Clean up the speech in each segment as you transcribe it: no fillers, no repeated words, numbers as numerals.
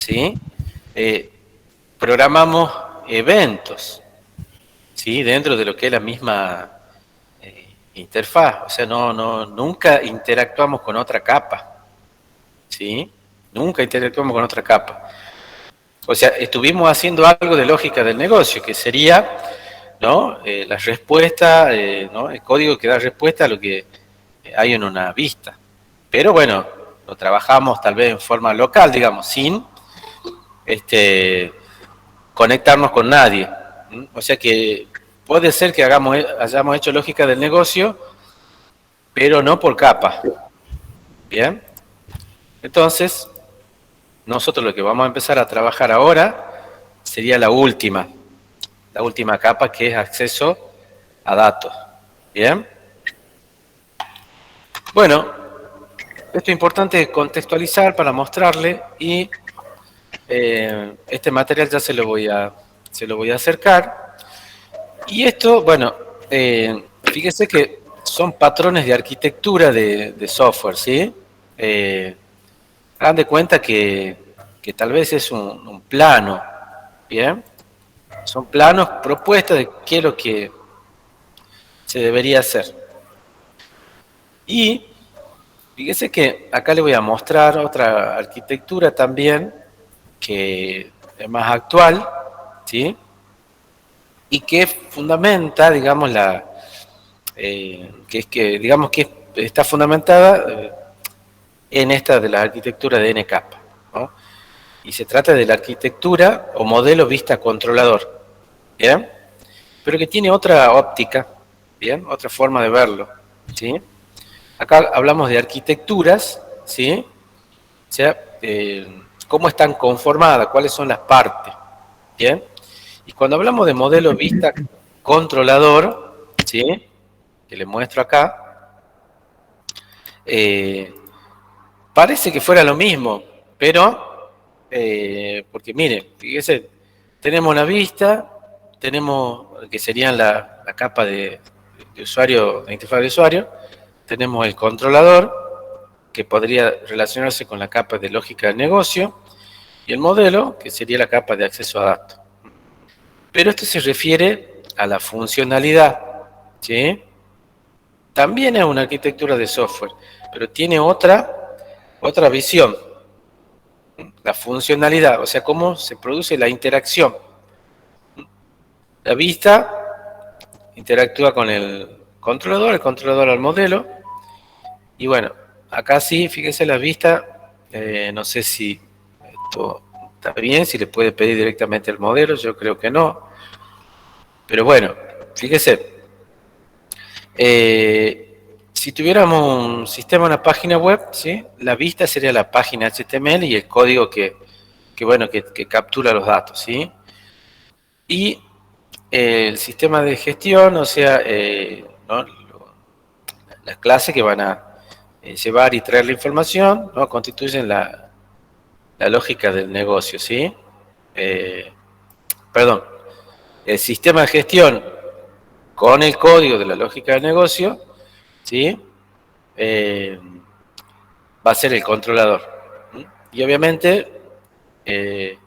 ¿sí? Eh, Programamos eventos, ¿sí? Dentro de lo que es la misma interfaz, o sea, nunca interactuamos con otra capa, ¿sí? Nunca interactuamos con otra capa. O sea, estuvimos haciendo algo de lógica del negocio, que sería, ¿no? La respuesta, ¿no? El código que da respuesta a lo que hay en una vista. Pero bueno, lo trabajamos tal vez en forma local, digamos, sin este, conectarnos con nadie. O sea que puede ser que hayamos hecho lógica del negocio, pero no por capa. Bien, entonces nosotros lo que vamos a empezar a trabajar ahora sería la última capa, que es acceso a datos. Bien, bueno, esto es importante contextualizar para mostrarle, y este material ya se lo voy a acercar. Y esto, bueno, fíjese que son patrones de arquitectura de software, ¿sí? Hagan de cuenta que tal vez es un plano, ¿bien? Son planos, propuestas de qué es lo que se debería hacer. Y fíjese que acá le voy a mostrar otra arquitectura también, que es más actual, ¿sí? Y que fundamenta, digamos, digamos que está fundamentada en esta de la arquitectura de N-capa, ¿no? Y se trata de la arquitectura o modelo vista controlador, ¿bien? Pero que tiene otra óptica, ¿bien? Otra forma de verlo, ¿sí? Acá hablamos de arquitecturas, ¿sí? O sea, cómo están conformadas, cuáles son las partes, ¿bien? Y cuando hablamos de modelo vista controlador, ¿sí? Que le muestro acá, eh, parece que fuera lo mismo, pero, porque mire, fíjese, tenemos la vista, tenemos, que serían la capa de usuario, de interfaz de usuario, tenemos el controlador, que podría relacionarse con la capa de lógica del negocio, y el modelo, que sería la capa de acceso a datos. Pero esto se refiere a la funcionalidad, ¿sí? También es una arquitectura de software, pero tiene otra visión, la funcionalidad, o sea, cómo se produce la interacción. La vista interactúa con el controlador al modelo, y bueno, acá sí, fíjese la vista, no sé si esto está bien, si le puede pedir directamente al modelo, yo creo que no, pero bueno, fíjese, si tuviéramos un sistema, una página web, ¿sí? La vista sería la página HTML y el código que captura los datos, ¿sí? Y el sistema de gestión, o sea, ¿no? Las clases que van a llevar y traer la información, ¿no? Constituyen la lógica del negocio, ¿sí? Eh, Perdón, el sistema de gestión con el código de la lógica del negocio, ¿sí? Eh, Va a ser el controlador. Y obviamente, eh,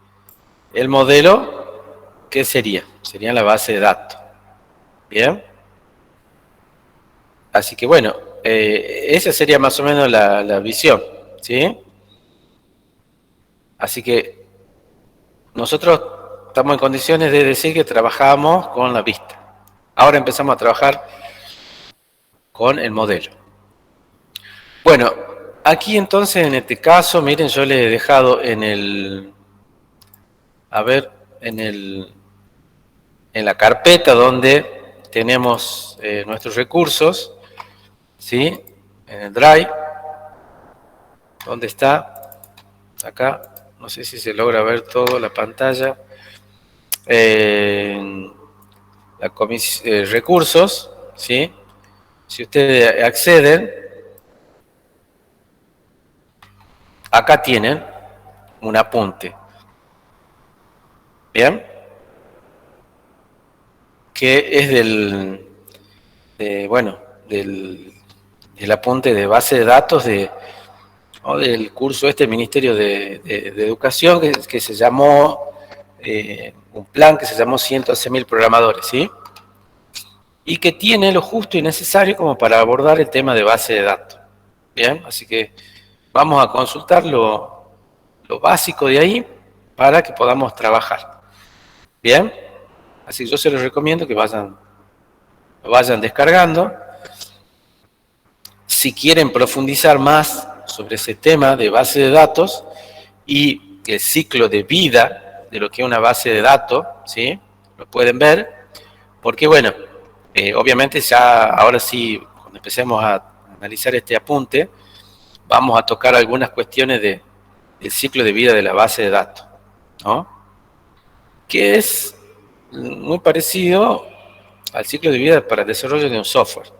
el modelo, ¿qué sería? Sería la base de datos. ¿Bien? Así que bueno, esa sería más o menos la visión, ¿sí? Así que nosotros estamos en condiciones de decir que trabajamos con la vista. Ahora empezamos a trabajar con el modelo. Bueno, aquí entonces en este caso, miren, yo le he dejado a ver, en la carpeta donde tenemos nuestros recursos, ¿sí? En el Drive, ¿dónde está? Acá, no sé si se logra ver todo la pantalla. En recursos, ¿sí? Si ustedes acceden, acá tienen un apunte, ¿bien? Que es bueno, del apunte de base de datos ¿no? Del curso este, Ministerio de Educación, que se llamó, un plan que se llamó 111.000 programadores, ¿sí? Y que tiene lo justo y necesario como para abordar el tema de base de datos. Bien, así que vamos a consultar lo básico de ahí para que podamos trabajar. Bien, así que yo se los recomiendo que lo vayan descargando. Si quieren profundizar más sobre ese tema de base de datos y el ciclo de vida de lo que es una base de datos, ¿sí? Lo pueden ver, porque bueno, obviamente ya ahora sí, cuando empecemos a analizar este apunte, vamos a tocar algunas cuestiones del ciclo de vida de la base de datos, ¿no? Que es muy parecido al ciclo de vida para el desarrollo de un software.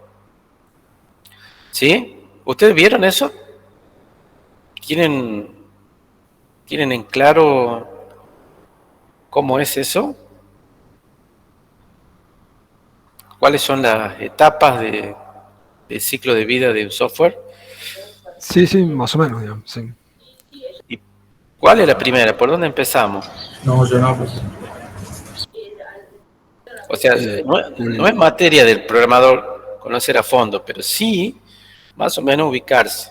¿Sí? ¿Ustedes vieron eso? ¿Tienen en claro cómo es eso? ¿Cuáles son las etapas del ciclo de vida de un software? Sí, sí, más o menos, digamos, sí. ¿Y cuál es la primera? ¿Por dónde empezamos? No, yo no, pues. O sea, no es materia del programador conocer a fondo, pero sí más o menos ubicarse.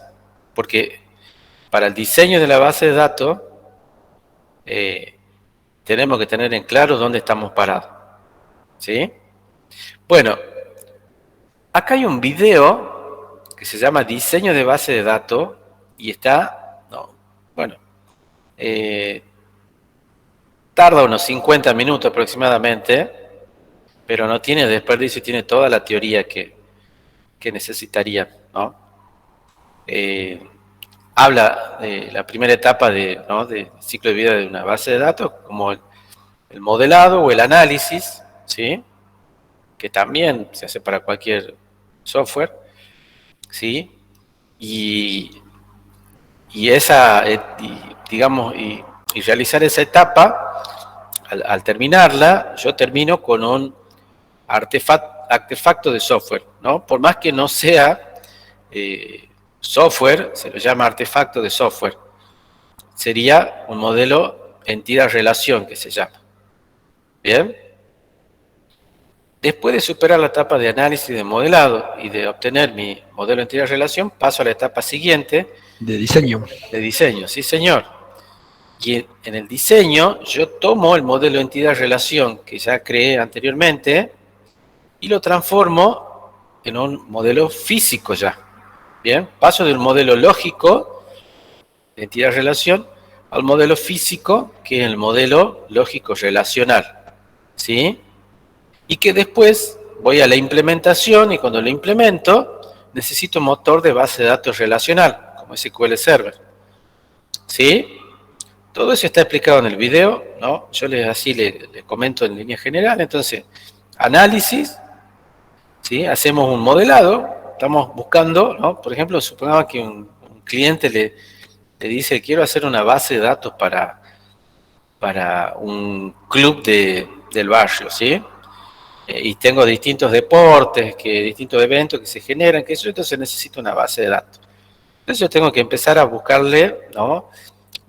Porque para el diseño de la base de datos tenemos que tener en claro dónde estamos parados. ¿Sí? Bueno, acá hay un video que se llama Diseño de base de datos y está, no, bueno, tarda unos 50 minutos aproximadamente, pero no tiene desperdicio, tiene toda la teoría que necesitaría, ¿no? Habla de la primera etapa ¿no? de ciclo de vida de una base de datos, como el modelado o el análisis, ¿sí? Que también se hace para cualquier software, ¿sí? Y esa, digamos, y realizar esa etapa, al terminarla, yo termino con un artefacto de software, ¿no? Por más que no sea software, se lo llama artefacto de software. Sería un modelo entidad-relación que se llama. ¿Bien? Después de superar la etapa de análisis de modelado y de obtener mi modelo entidad-relación, paso a la etapa siguiente. De diseño. De diseño, sí señor. Y en el diseño yo tomo el modelo entidad-relación que ya creé anteriormente y lo transformo en un modelo físico ya. Bien, paso de un modelo lógico de entidad-relación al modelo físico, que es el modelo lógico-relacional. ¿Sí? Y que después voy a la implementación y cuando lo implemento necesito un motor de base de datos relacional, como SQL Server. ¿Sí? Todo eso está explicado en el video, ¿no? Yo así le comento en línea general. Entonces, análisis, ¿sí? Hacemos un modelado, estamos buscando, ¿no? Por ejemplo, supongamos que un cliente le dice, quiero hacer una base de datos para un club del barrio, ¿sí? Y tengo distintos deportes, distintos eventos que se generan, que eso, entonces necesito una base de datos. Entonces yo tengo que empezar a buscarle, ¿no?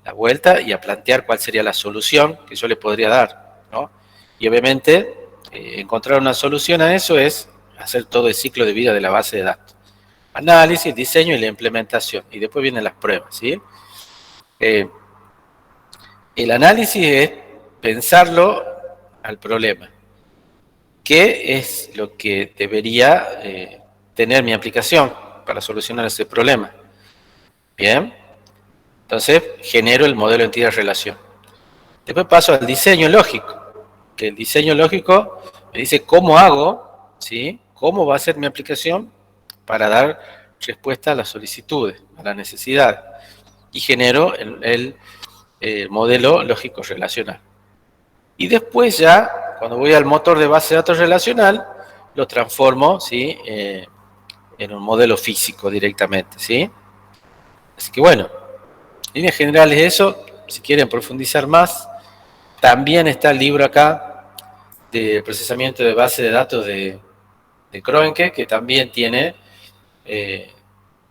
La vuelta y a plantear cuál sería la solución que yo le podría dar, ¿no? Y obviamente encontrar una solución a eso es hacer todo el ciclo de vida de la base de datos. Análisis, diseño y la implementación. Y después vienen las pruebas, ¿sí? El análisis es pensarlo al problema. ¿Qué es lo que debería tener mi aplicación para solucionar ese problema? Bien, entonces genero el modelo entidad-relación. Después paso al diseño lógico, que el diseño lógico me dice cómo hago, ¿sí? Cómo va a ser mi aplicación para dar respuesta a las solicitudes, a las necesidades. Y genero el modelo lógico-relacional. Y después ya, cuando voy al motor de base de datos relacional, lo transformo, ¿sí? En un modelo físico directamente, ¿sí? Así que bueno, en líneas generales eso. Si quieren profundizar más, también está el libro acá de procesamiento de base de datos de Kroenke, que también tiene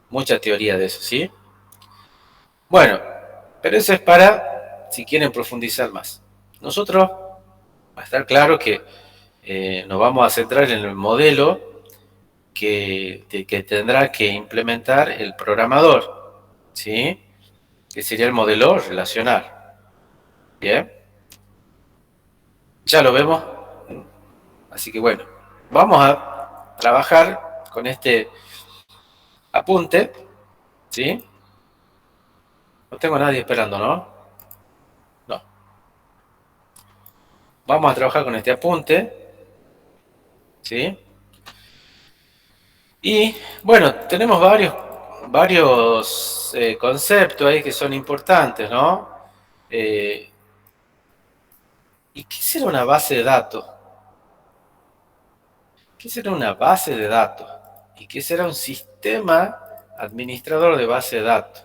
mucha teoría de eso, ¿sí? Bueno, pero eso es para si quieren profundizar más. Nosotros, va a estar claro que nos vamos a centrar en el modelo que tendrá que implementar el programador, ¿sí? Que sería el modelo relacional. Bien, ya lo vemos. Así que bueno, vamos a trabajar con este apunte, ¿sí? No tengo a nadie esperando, ¿no? No. Vamos a trabajar con este apunte, ¿sí? Y bueno, tenemos varios conceptos ahí que son importantes, ¿no? ¿Y qué será una base de datos? ¿Qué será una base de datos? ¿Y qué será un sistema administrador de base de datos?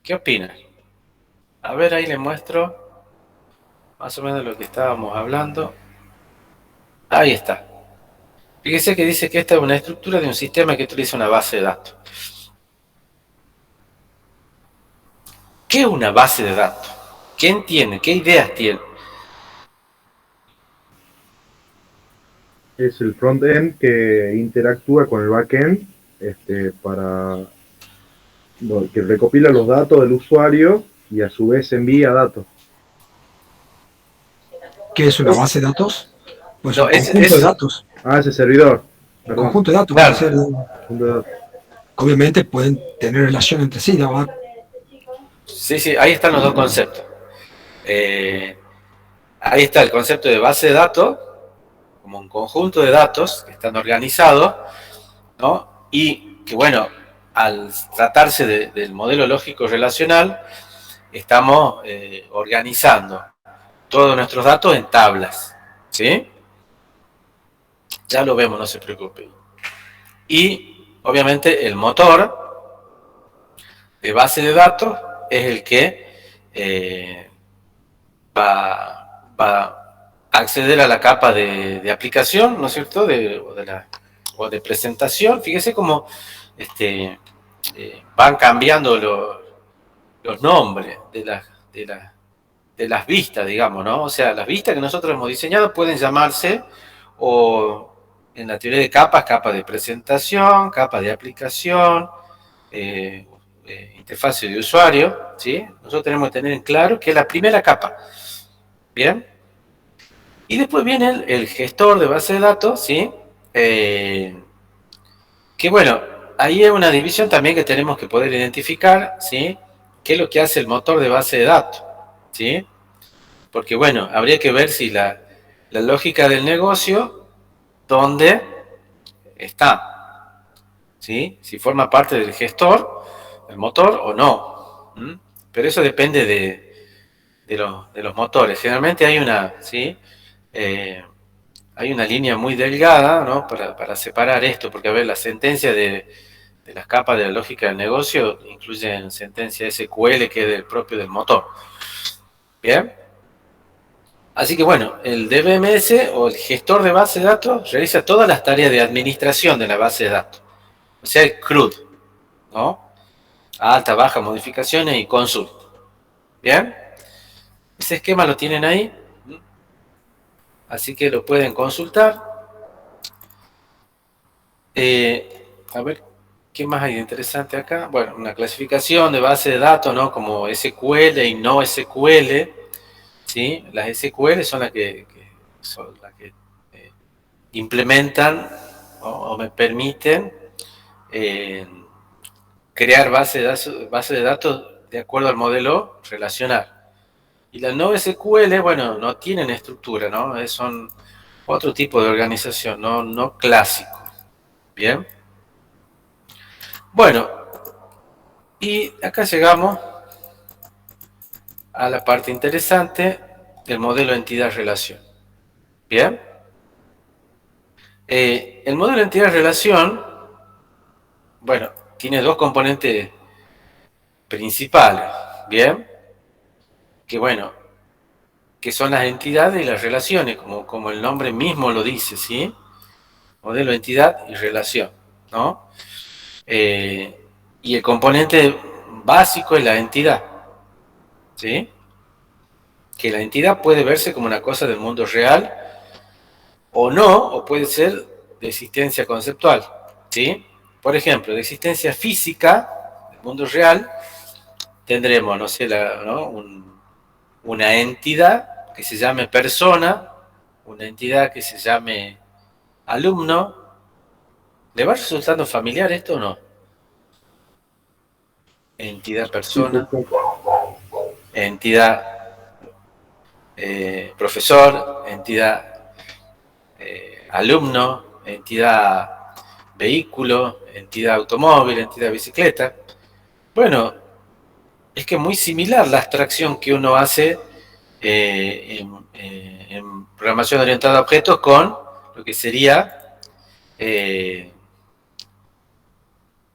¿Qué opinan? A ver, ahí les muestro más o menos lo que estábamos hablando. Ahí está. Fíjese que dice que esta es una estructura de un sistema que utiliza una base de datos. ¿Qué es una base de datos? ¿Qué entiende? ¿Qué ideas tiene? Es el front-end que interactúa con el back-end para que recopila los datos del usuario y a su vez envía datos. ¿Qué es una base de datos? Pues No, un conjunto de datos. Ah, ese servidor. Un Perdón. conjunto de datos. Claro. Puede ser, Conjunto de datos. obviamente pueden tener relación entre sí, ¿no? Sí, sí, ahí están los dos conceptos. Ahí está el concepto de base de datos, como un conjunto de datos que están organizados, ¿no? Y que, bueno, al tratarse del modelo lógico relacional, estamos organizando todos nuestros datos en tablas, ¿sí? Ya lo vemos, no se preocupe. Y, obviamente, el motor de base de datos es el que va a acceder a la capa de aplicación, ¿no es cierto? O de presentación. Fíjese cómo van cambiando los nombres de las vistas, digamos, ¿no? O sea, las vistas que nosotros hemos diseñado pueden llamarse, o en la teoría de capas, capa de presentación, capa de aplicación, interfase de usuario, ¿sí? Nosotros tenemos que tener en claro que es la primera capa. Bien. Y después viene el gestor de base de datos, ¿sí? Que bueno, ahí es una división también que tenemos que poder identificar, ¿sí? ¿Qué es lo que hace el motor de base de datos? ¿Sí? Porque bueno, habría que ver si la lógica del negocio, ¿dónde está? ¿Sí? Si forma parte del gestor, el motor o no. ¿Mm? Pero eso depende de los motores. Generalmente hay una, ¿sí? Hay una línea muy delgada, ¿no? Para separar esto, porque a ver, la sentencia de las capas de la lógica del negocio incluyen sentencia SQL que es del propio del motor. Bien. Así que bueno, el DBMS o el gestor de base de datos realiza todas las tareas de administración de la base de datos. O sea, el CRUD, ¿no? Alta, baja, modificaciones y consulta. Bien. Ese esquema lo tienen ahí. Así que lo pueden consultar. A ver, ¿qué más hay de interesante acá? Bueno, una clasificación de base de datos, ¿no? Como SQL y no SQL, ¿sí? Las SQL son las que implementan o me permiten crear base de datos de acuerdo al modelo relacional. Y las no SQL, bueno, no tienen estructura, ¿no? Son otro tipo de organización, no clásico. Bien. Bueno, y acá llegamos a la parte interesante del modelo entidad-relación. Bien. El modelo entidad-relación, bueno, tiene dos componentes principales. Bien. Que bueno, que son las entidades y las relaciones, como el nombre mismo lo dice, ¿sí? Modelo, entidad y relación, ¿no? Y el componente básico es la entidad, ¿sí? Que la entidad puede verse como una cosa del mundo real o no, o puede ser de existencia conceptual, ¿sí? Por ejemplo, de existencia física, del mundo real, tendremos, no sé, una entidad que se llame persona, una entidad que se llame alumno. ¿Le va resultando familiar esto o no? Entidad Sí, persona, perfecto. entidad profesor, entidad alumno, entidad vehículo, entidad automóvil, entidad bicicleta. Bueno, es que es muy similar la abstracción que uno hace en programación orientada a objetos con lo que sería eh,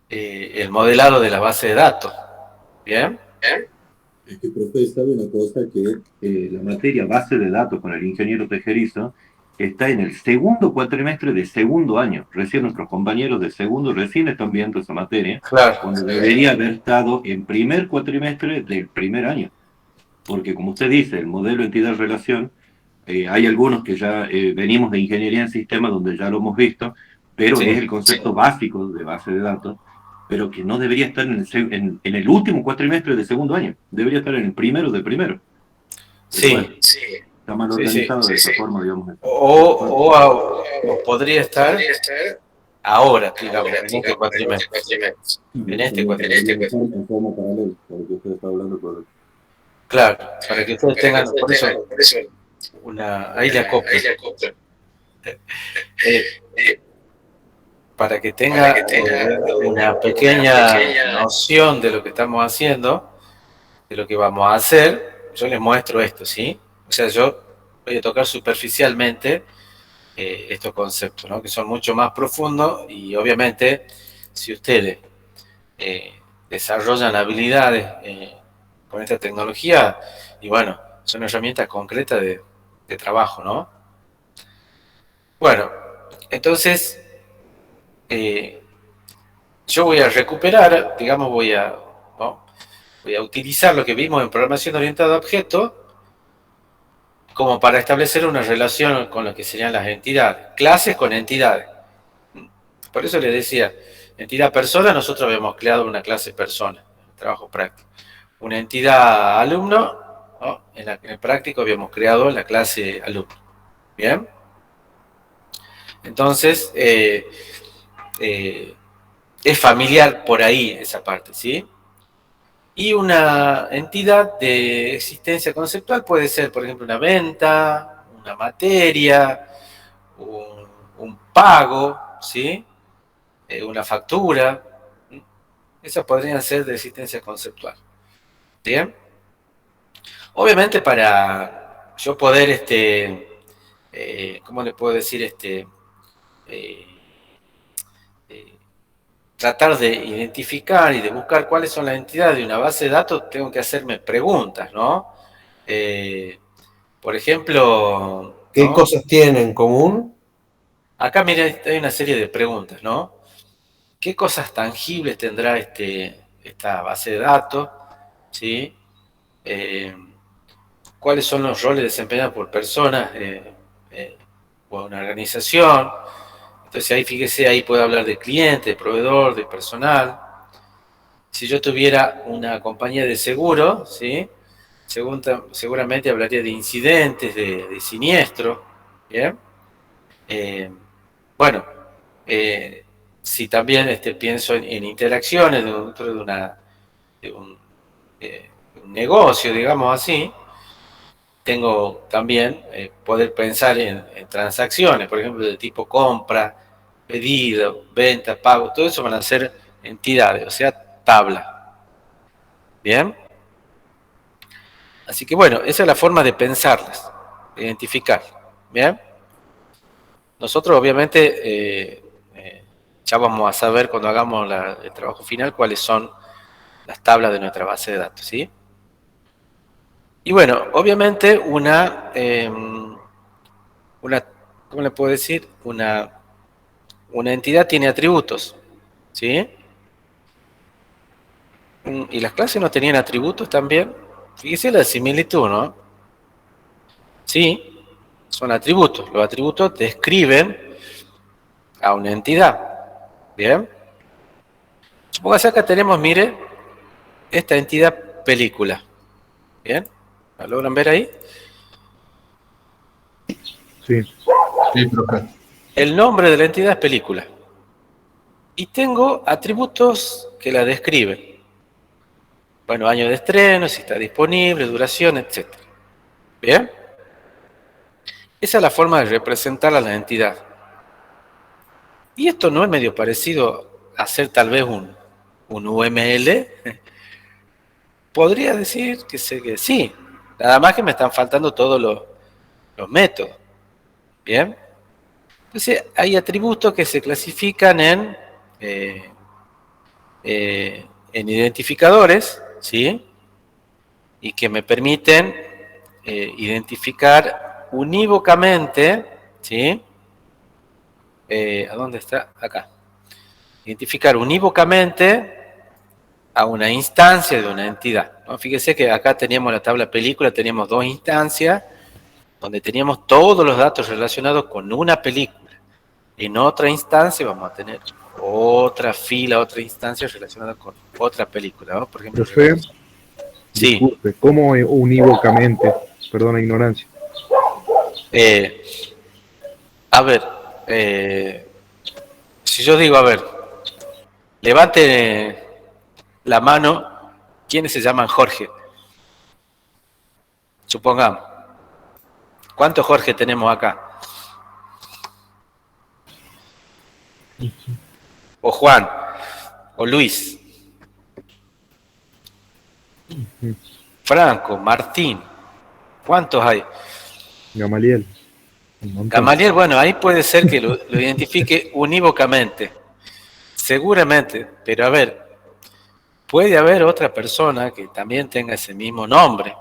el modelado de la base de datos. ¿Bien? Es que, profe, sabe una cosa que la materia base de datos con el ingeniero Tejerizo está en el segundo cuatrimestre de segundo año. Recién nuestros compañeros de segundo recién están viendo esa materia, Claro. cuando debería haber estado en primer cuatrimestre del primer año. Porque, como usted dice, el modelo entidad-relación, hay algunos que ya venimos de ingeniería en sistemas donde ya lo hemos visto, pero Sí. es el concepto básico de base de datos, pero que no debería estar en el último cuatrimestre de segundo año, debería estar en el primero de primero. Pero bueno, Sí, está mal sí, sí. organizado de esa forma, digamos. O podría estar ahora, digamos, en este cuatrimestre. En este cuatrimestre. En forma paralela, porque usted está hablando por... Claro, para que ustedes tengan, por eso, ahí le acoplo. Para que tenga una pequeña noción de lo que estamos haciendo, de lo que vamos a hacer, yo les muestro esto, ¿sí? O sea, yo voy a tocar superficialmente estos conceptos, ¿no? Que son mucho más profundos y obviamente si ustedes eh, desarrollan habilidades con esta tecnología, y bueno, son herramientas concretas de trabajo, ¿no? Bueno, entonces eh, yo voy a recuperar, digamos, ¿no? Voy a utilizar lo que vimos en programación orientada a objetos como para establecer una relación con lo que serían las entidades, clases con entidades. Por eso les decía, entidad persona, nosotros habíamos creado una clase persona, trabajo práctico. Una entidad alumno, ¿no? En el práctico habíamos creado la clase alumno. ¿Bien? Entonces, es familiar por ahí esa parte, ¿sí? Y una entidad de existencia conceptual puede ser, por ejemplo, una venta, una materia, un pago, ¿sí? Una factura. Esas podrían ser de existencia conceptual. ¿Bien? Obviamente para yo poder, ¿cómo le puedo decir? Eh, eh, Tratar de identificar y de buscar cuáles son las entidades de una base de datos, tengo que hacerme preguntas, ¿no? Eh, por ejemplo, ¿Qué ¿no? cosas tienen en común? Acá mira, hay una serie de preguntas, ¿no? ¿Qué cosas tangibles tendrá esta base de datos? ¿Sí? Eh, ¿Cuáles son los roles desempeñados por personas o una organización? Entonces ahí fíjese, ahí puedo hablar de cliente, de proveedor, de personal. Si yo tuviera una compañía de seguro, ¿sí? Seguramente hablaría de incidentes, de siniestros, ¿bien? Eh, bueno, eh, si también pienso en interacciones dentro de un, eh, un negocio, digamos así, tengo también poder pensar en transacciones, por ejemplo, de tipo compra, pedido, venta, pago, todo eso van a ser entidades, o sea, tabla. ¿Bien? Así que bueno, esa es la forma de pensarlas, de identificar. ¿Bien? Nosotros obviamente ya vamos a saber cuando hagamos el trabajo final cuáles son las tablas de nuestra base de datos, ¿sí? Y bueno, obviamente una ¿cómo le puedo decir? Una entidad tiene atributos, ¿sí? Y las clases no tenían atributos también. Fíjese la similitud, ¿no? Sí, son atributos. Los atributos describen a una entidad. Bien. Supóngase acá tenemos, mire, esta entidad película. Bien. ¿La logran ver ahí? Sí. Sí, profe. El nombre de la entidad es película. Y tengo atributos que la describen. Bueno, año de estreno, si está disponible, duración, etc. ¿Bien? Esa es la forma de representar a la entidad. Y esto no es medio parecido a hacer tal vez un UML. Podría decir que sí. Nada más que me están faltando todos los métodos. ¿Bien? Entonces, hay atributos que se clasifican en identificadores, ¿sí? Y que me permiten identificar unívocamente, ¿sí? ¿A dónde está? Acá. Identificar unívocamente a una instancia de una entidad, ¿no? Fíjese que acá teníamos la tabla película, teníamos dos instancias, donde teníamos todos los datos relacionados con una película. En otra instancia vamos a tener otra fila, otra instancia relacionada con otra película, ¿no? Por ejemplo, Profe, sí. disculpe, ¿cómo unívocamente? Perdona, ignorancia. A ver, si yo digo, a ver, levante la mano, ¿quiénes se llaman Jorge? Supongamos. ¿Cuántos Jorge tenemos acá? O Juan, o Luis, Franco, Martín. ¿Cuántos hay? Gamaliel. Un montón. Gamaliel, bueno, ahí puede ser que lo identifique unívocamente. Seguramente, pero a ver, puede haber otra persona que también tenga ese mismo nombre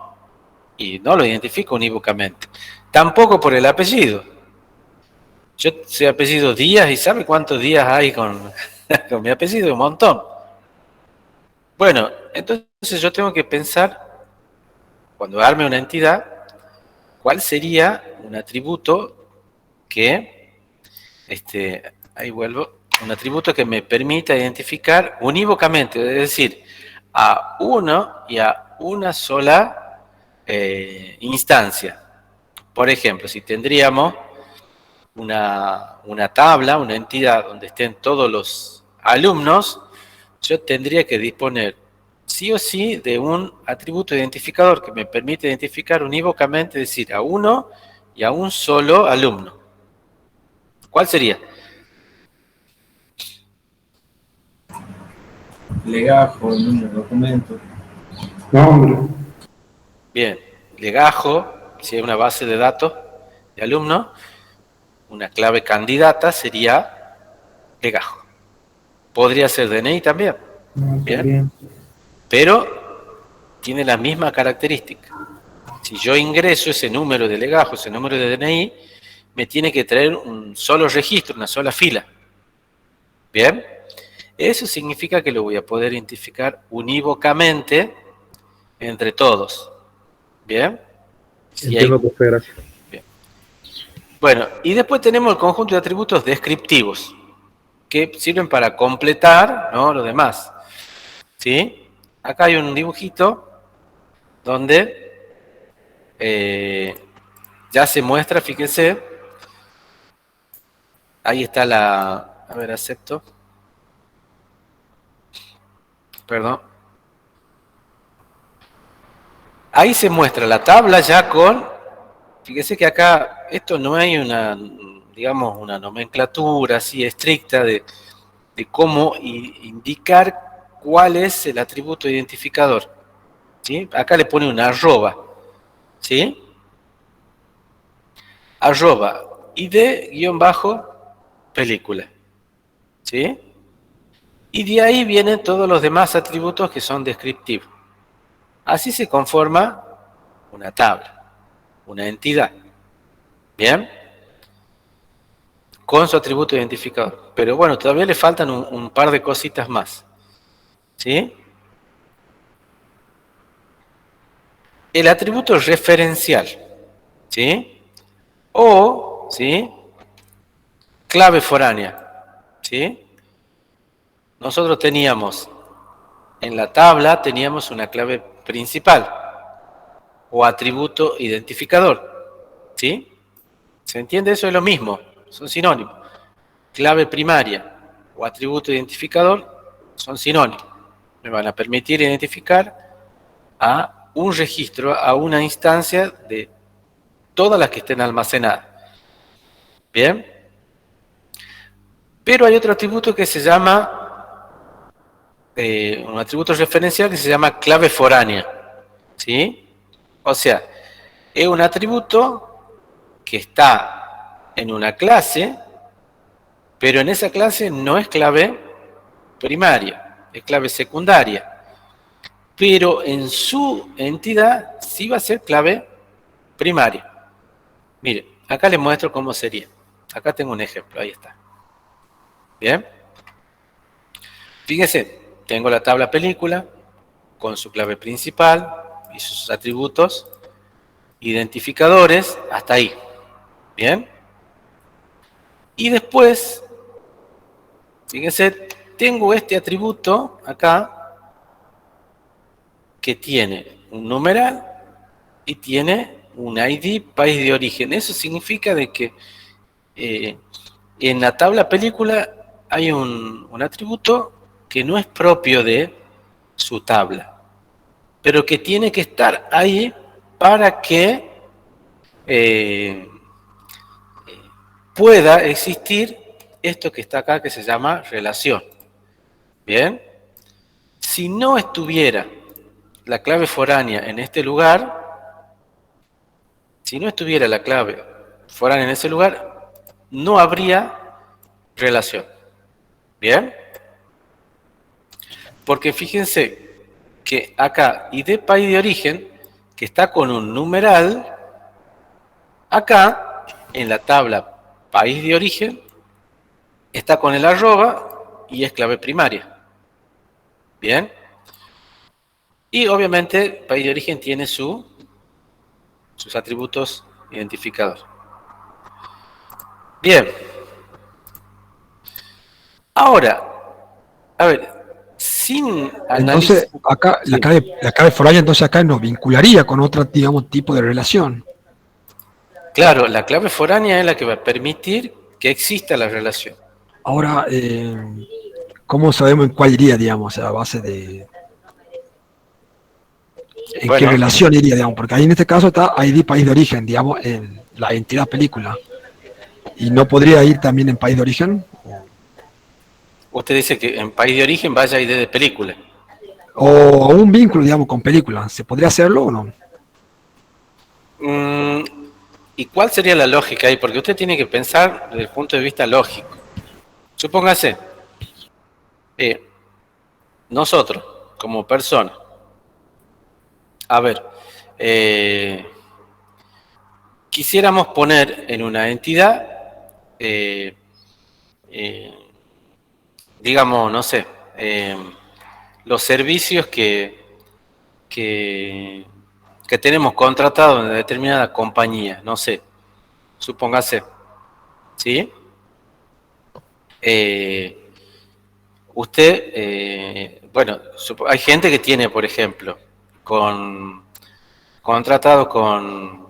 y no lo identifica unívocamente. Tampoco por el apellido. Yo sé apellido Díaz y ¿sabe cuántos días hay con mi apellido? Un montón. Bueno, entonces yo tengo que pensar, cuando arme una entidad, cuál sería un atributo que, ahí vuelvo, un atributo que me permita identificar unívocamente, es decir, a uno y a una sola instancia. Por ejemplo, si tendríamos una tabla, una entidad donde estén todos los alumnos, yo tendría que disponer sí o sí de un atributo identificador que me permite identificar unívocamente, es decir, a uno y a un solo alumno. ¿Cuál sería? Legajo, número de documento. Nombre. Bien, legajo, si hay una base de datos de alumnos, una clave candidata sería legajo. Podría ser DNI también. Bien. Pero tiene la misma característica. Si yo ingreso ese número de legajo, ese número de DNI, me tiene que traer un solo registro, una sola fila. Bien. Eso significa que lo voy a poder identificar unívocamente entre todos. ¿Bien? Entiendo, profe, gracias. Bien. Bueno, y después tenemos el conjunto de atributos descriptivos, que sirven para completar, ¿no?, lo demás. ¿Sí? Acá hay un dibujito donde ya se muestra, fíjense, ahí está a ver, acepto. Perdón. Ahí se muestra la tabla ya con, fíjese que acá, esto no hay una, digamos, una nomenclatura así estricta de cómo indicar cuál es el atributo identificador. ¿Sí? Acá le pone una arroba. ¿Sí? Arroba id_película. ¿Sí? Y de ahí vienen todos los demás atributos que son descriptivos. Así se conforma una tabla, una entidad. ¿Bien? Con su atributo identificador. Pero bueno, todavía le faltan un par de cositas más. ¿Sí? el atributo referencial, ¿sí? O, ¿sí? Clave foránea, ¿sí? Nosotros teníamos, en la tabla teníamos una clave principal o atributo identificador, ¿sí? ¿Se entiende? Eso es lo mismo, son sinónimos. Clave primaria o atributo identificador son sinónimos. Me van a permitir identificar a un registro, a una instancia de todas las que estén almacenadas. ¿Bien? Pero hay otro atributo que se llama, un atributo referencial que se llama clave foránea. ¿Sí? O sea, es un atributo que está en una clase, pero en esa clase no es clave primaria, es clave secundaria. Pero en su entidad sí va a ser clave primaria. Mire, acá les muestro cómo sería. Acá tengo un ejemplo, ahí está. ¿Bien? Fíjense, tengo la tabla película con su clave principal y sus atributos identificadores hasta ahí. ¿Bien? Y después, fíjense, tengo este atributo acá que tiene un numeral y tiene un ID país de origen. Eso significa de que en la tabla película hay un atributo que no es propio de su tabla, pero que tiene que estar ahí para que pueda existir esto que está acá que se llama relación. ¿Bien? Si no estuviera la clave foránea en este lugar, si no estuviera la clave foránea en ese lugar, no habría relación. ¿Bien? Porque fíjense que acá ID país de origen, que está con un numeral, acá en la tabla país de origen, está con el arroba y es clave primaria. ¿Bien? Y obviamente país de origen tiene sus atributos identificadores. Bien. Ahora, a ver, sin análisis... Entonces, acá Sí. la clave foránea, entonces acá nos vincularía con otro, digamos, tipo de relación. Claro, la clave foránea es la que va a permitir que exista la relación. Ahora, ¿cómo sabemos en cuál iría, digamos, a base de... ¿En qué Bueno, relación iría, digamos? Porque ahí en este caso está ID país de origen, digamos, en la entidad película. ¿Y no podría ir también en país de origen? usted dice que en país de origen vaya ID de película. O un vínculo, digamos, con película. ¿Se podría hacerlo o no? ¿Y cuál sería la lógica ahí? Porque usted tiene que pensar desde el punto de vista lógico. Supóngase, nosotros, como personas, a ver, quisiéramos poner en una entidad, digamos, no sé, los servicios que tenemos contratados en una determinada compañía, no sé, supóngase, ¿sí? Usted, bueno, hay gente que tiene, por ejemplo, contratado con,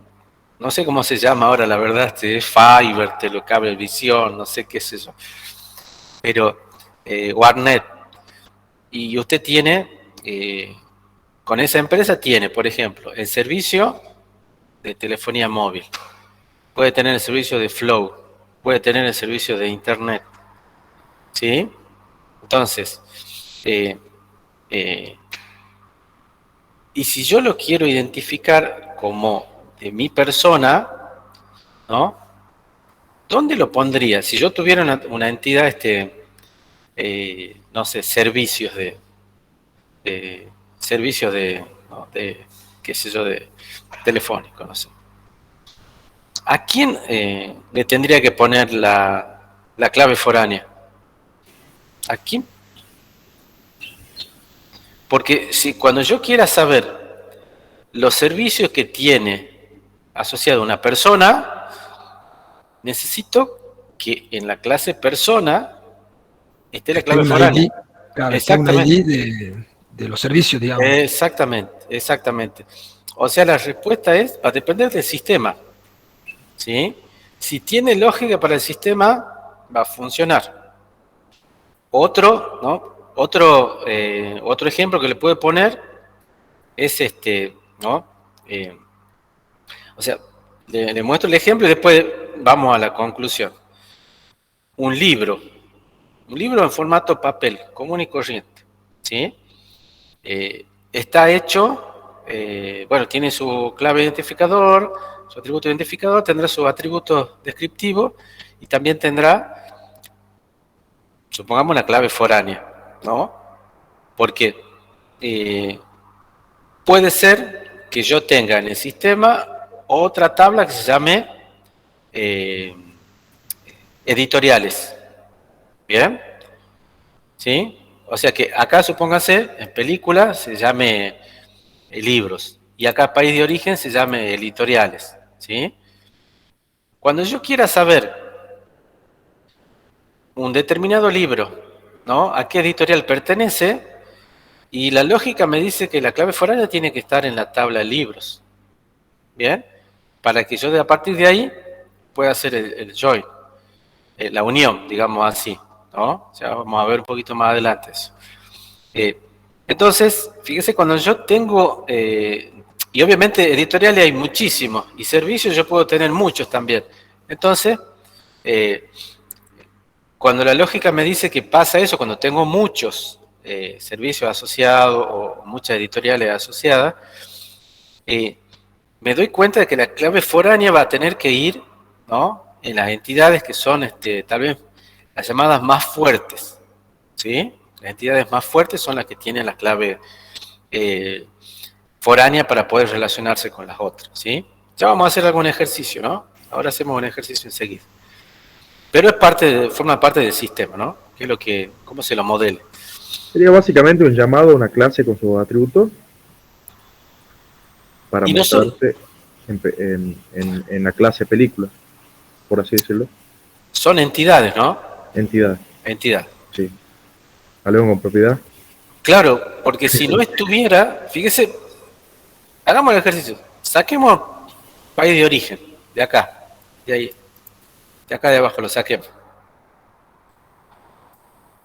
no sé cómo se llama ahora, la verdad, Fiverr, Cablevisión, no sé qué es eso, pero Warnet, y usted tiene, con esa empresa tiene, por ejemplo, el servicio de telefonía móvil, puede tener el servicio de Flow, puede tener el servicio de Internet, ¿sí? Entonces, y si yo lo quiero identificar como de mi persona, ¿no? ¿Dónde lo pondría? Si yo tuviera una entidad, no sé, servicios servicios ¿no? qué sé yo, de telefónico, no sé. ¿A quién le tendría que poner la clave foránea? ¿A quién? Porque si cuando yo quiera saber los servicios que tiene asociado una persona, necesito que en la clase persona esté la clave foránea. Claro, está una ID de los servicios, digamos. Exactamente. O sea, la respuesta va a depender del sistema, ¿sí? Si tiene lógica para el sistema, va a funcionar. Otro ejemplo que le puedo poner es ¿no? O sea, le muestro el ejemplo y después vamos a la conclusión. Un libro en formato papel, común y corriente, ¿sí? Está hecho, bueno, tiene su clave identificador, su atributo identificador, tendrá su atributo descriptivo y también tendrá, supongamos, una clave foránea, ¿no? Porque puede ser que yo tenga en el sistema otra tabla que se llame editoriales. ¿Bien? ¿Sí? O sea que acá, supóngase, en película se llame libros. Y acá, país de origen, se llame editoriales. ¿Sí? Cuando yo quiera saber un determinado libro, ¿no? A qué editorial pertenece, y la lógica me dice que la clave foránea tiene que estar en la tabla de libros. ¿Bien? Para que yo a partir de ahí pueda hacer el join, la unión, digamos así, ¿no? Ya vamos a ver un poquito más adelante eso. Entonces, fíjese, cuando yo tengo, y obviamente editoriales hay muchísimos, y servicios yo puedo tener muchos también. Entonces, cuando la lógica me dice que pasa eso, cuando tengo muchos servicios asociados o muchas editoriales asociadas, me doy cuenta de que la clave foránea va a tener que ir, ¿no?, en las entidades que son tal vez las llamadas más fuertes, ¿sí? Las entidades más fuertes son las que tienen la clave foránea para poder relacionarse con las otras, ¿sí? Ya vamos a hacer algún ejercicio, ¿no? Ahora hacemos un ejercicio enseguida. Pero forma parte del sistema, ¿no? Que es cómo se lo modele. Sería básicamente un llamado a una clase con sus atributos para mostrarse en la clase película, por así decirlo. Son entidades, ¿no? Entidad. Sí. Hablemos con propiedad. Claro, porque si no estuviera, fíjese, hagamos el ejercicio. Saquemos país de origen, de acá, de ahí, de acá de abajo lo saquemos.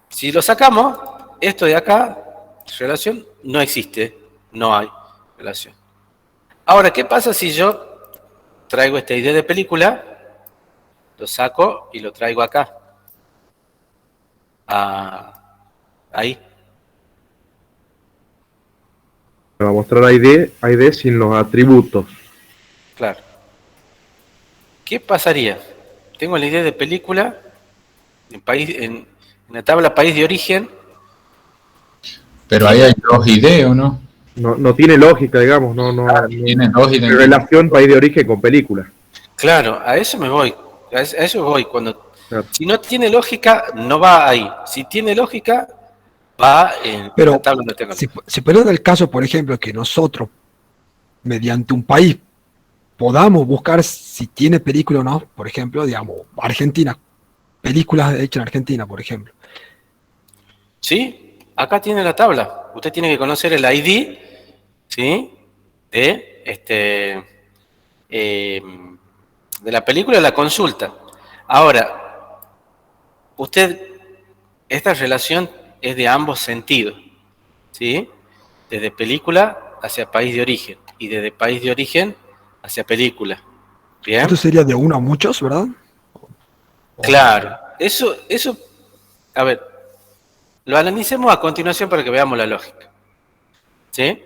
Si lo sacamos, esto de acá, relación, no existe, no hay relación. Ahora, ¿qué pasa si yo traigo esta idea de película, lo saco y lo traigo acá? Ahí. Me va a mostrar ID sin los atributos. Claro. ¿Qué pasaría? Tengo la idea de película en la tabla país de origen. Pero ahí hay dos ID, ¿o no? No tiene lógica, digamos, no tiene lógica. Relación país de origen con película. Claro, a eso me voy. A eso voy. Claro. Si no tiene lógica, no va ahí. Si tiene lógica, va en la tabla donde tengo. Si ponemos el caso, por ejemplo, que nosotros, mediante un país, podamos buscar si tiene película o no, por ejemplo, digamos, Argentina, películas hechas en Argentina, por ejemplo. Sí, acá tiene la tabla. Usted tiene que conocer el ID, ¿sí?, de la película de la consulta. Ahora, esta relación es de ambos sentidos, ¿sí? Desde película hacia país de origen y desde país de origen hacia película. ¿Bien? Esto sería de uno a muchos, ¿verdad? Claro. Eso, a ver, lo analicemos a continuación para que veamos la lógica. ¿Sí?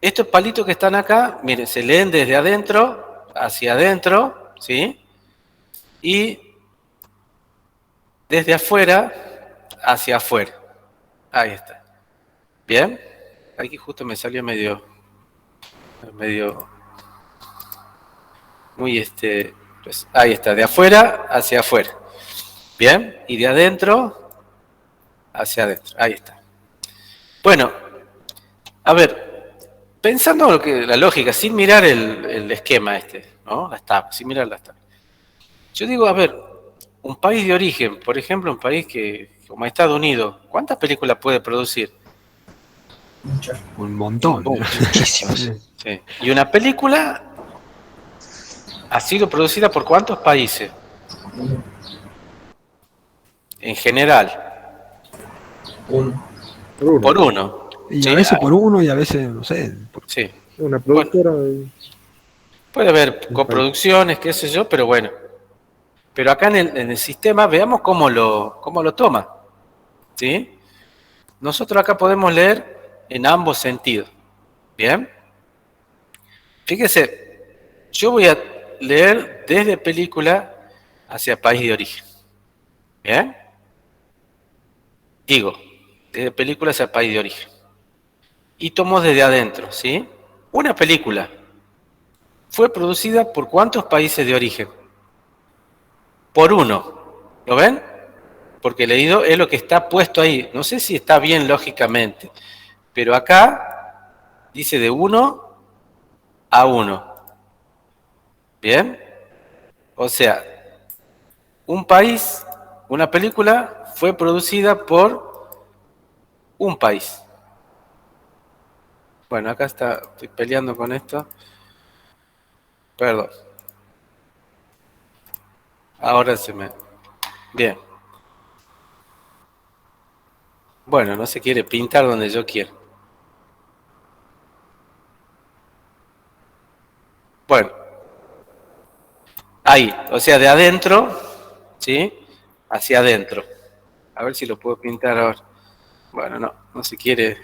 Estos palitos que están acá, miren, se leen desde adentro hacia adentro, ¿sí? Y desde afuera hacia afuera. Ahí está. ¿Bien? Aquí justo me salió medio muy pues ahí está, de afuera hacia afuera. ¿Bien? Y de adentro hacia adentro. Ahí está. Bueno, a ver, pensando la lógica, sin mirar el esquema ¿no? Las tablas, sin mirar las tablas. Yo digo, a ver, un país de origen, por ejemplo, un país como Estados Unidos, ¿cuántas películas puede producir? Muchas. Un montón. Muchísimos. Sí. Y una película ha sido producida por ¿cuántos países? En general. Uno. Por uno. Y Sí, a veces por uno y a veces, no sé. sí. Una productora. Puede haber coproducciones, qué sé yo, pero bueno. Pero acá en el sistema veamos cómo lo toma. ¿Sí? Nosotros acá podemos leer en ambos sentidos. ¿Bien? Fíjese, yo voy a leer desde película hacia país de origen. ¿Bien? Digo, desde película hacia país de origen. Y tomo desde adentro, ¿sí? Una película fue producida por ¿cuántos países de origen? Por uno. ¿Lo ven? Porque leído es lo que está puesto ahí. No sé si está bien lógicamente, pero acá dice de 1 a 1. ¿Bien? O sea, un país, una película fue producida por un país. Bueno, acá estoy peleando con esto. Perdón. Ahora Bien. Bueno, no se quiere pintar donde yo quiero. Bueno. Ahí, o sea, de adentro, ¿sí? Hacia adentro. A ver si lo puedo pintar ahora. Bueno, no se quiere.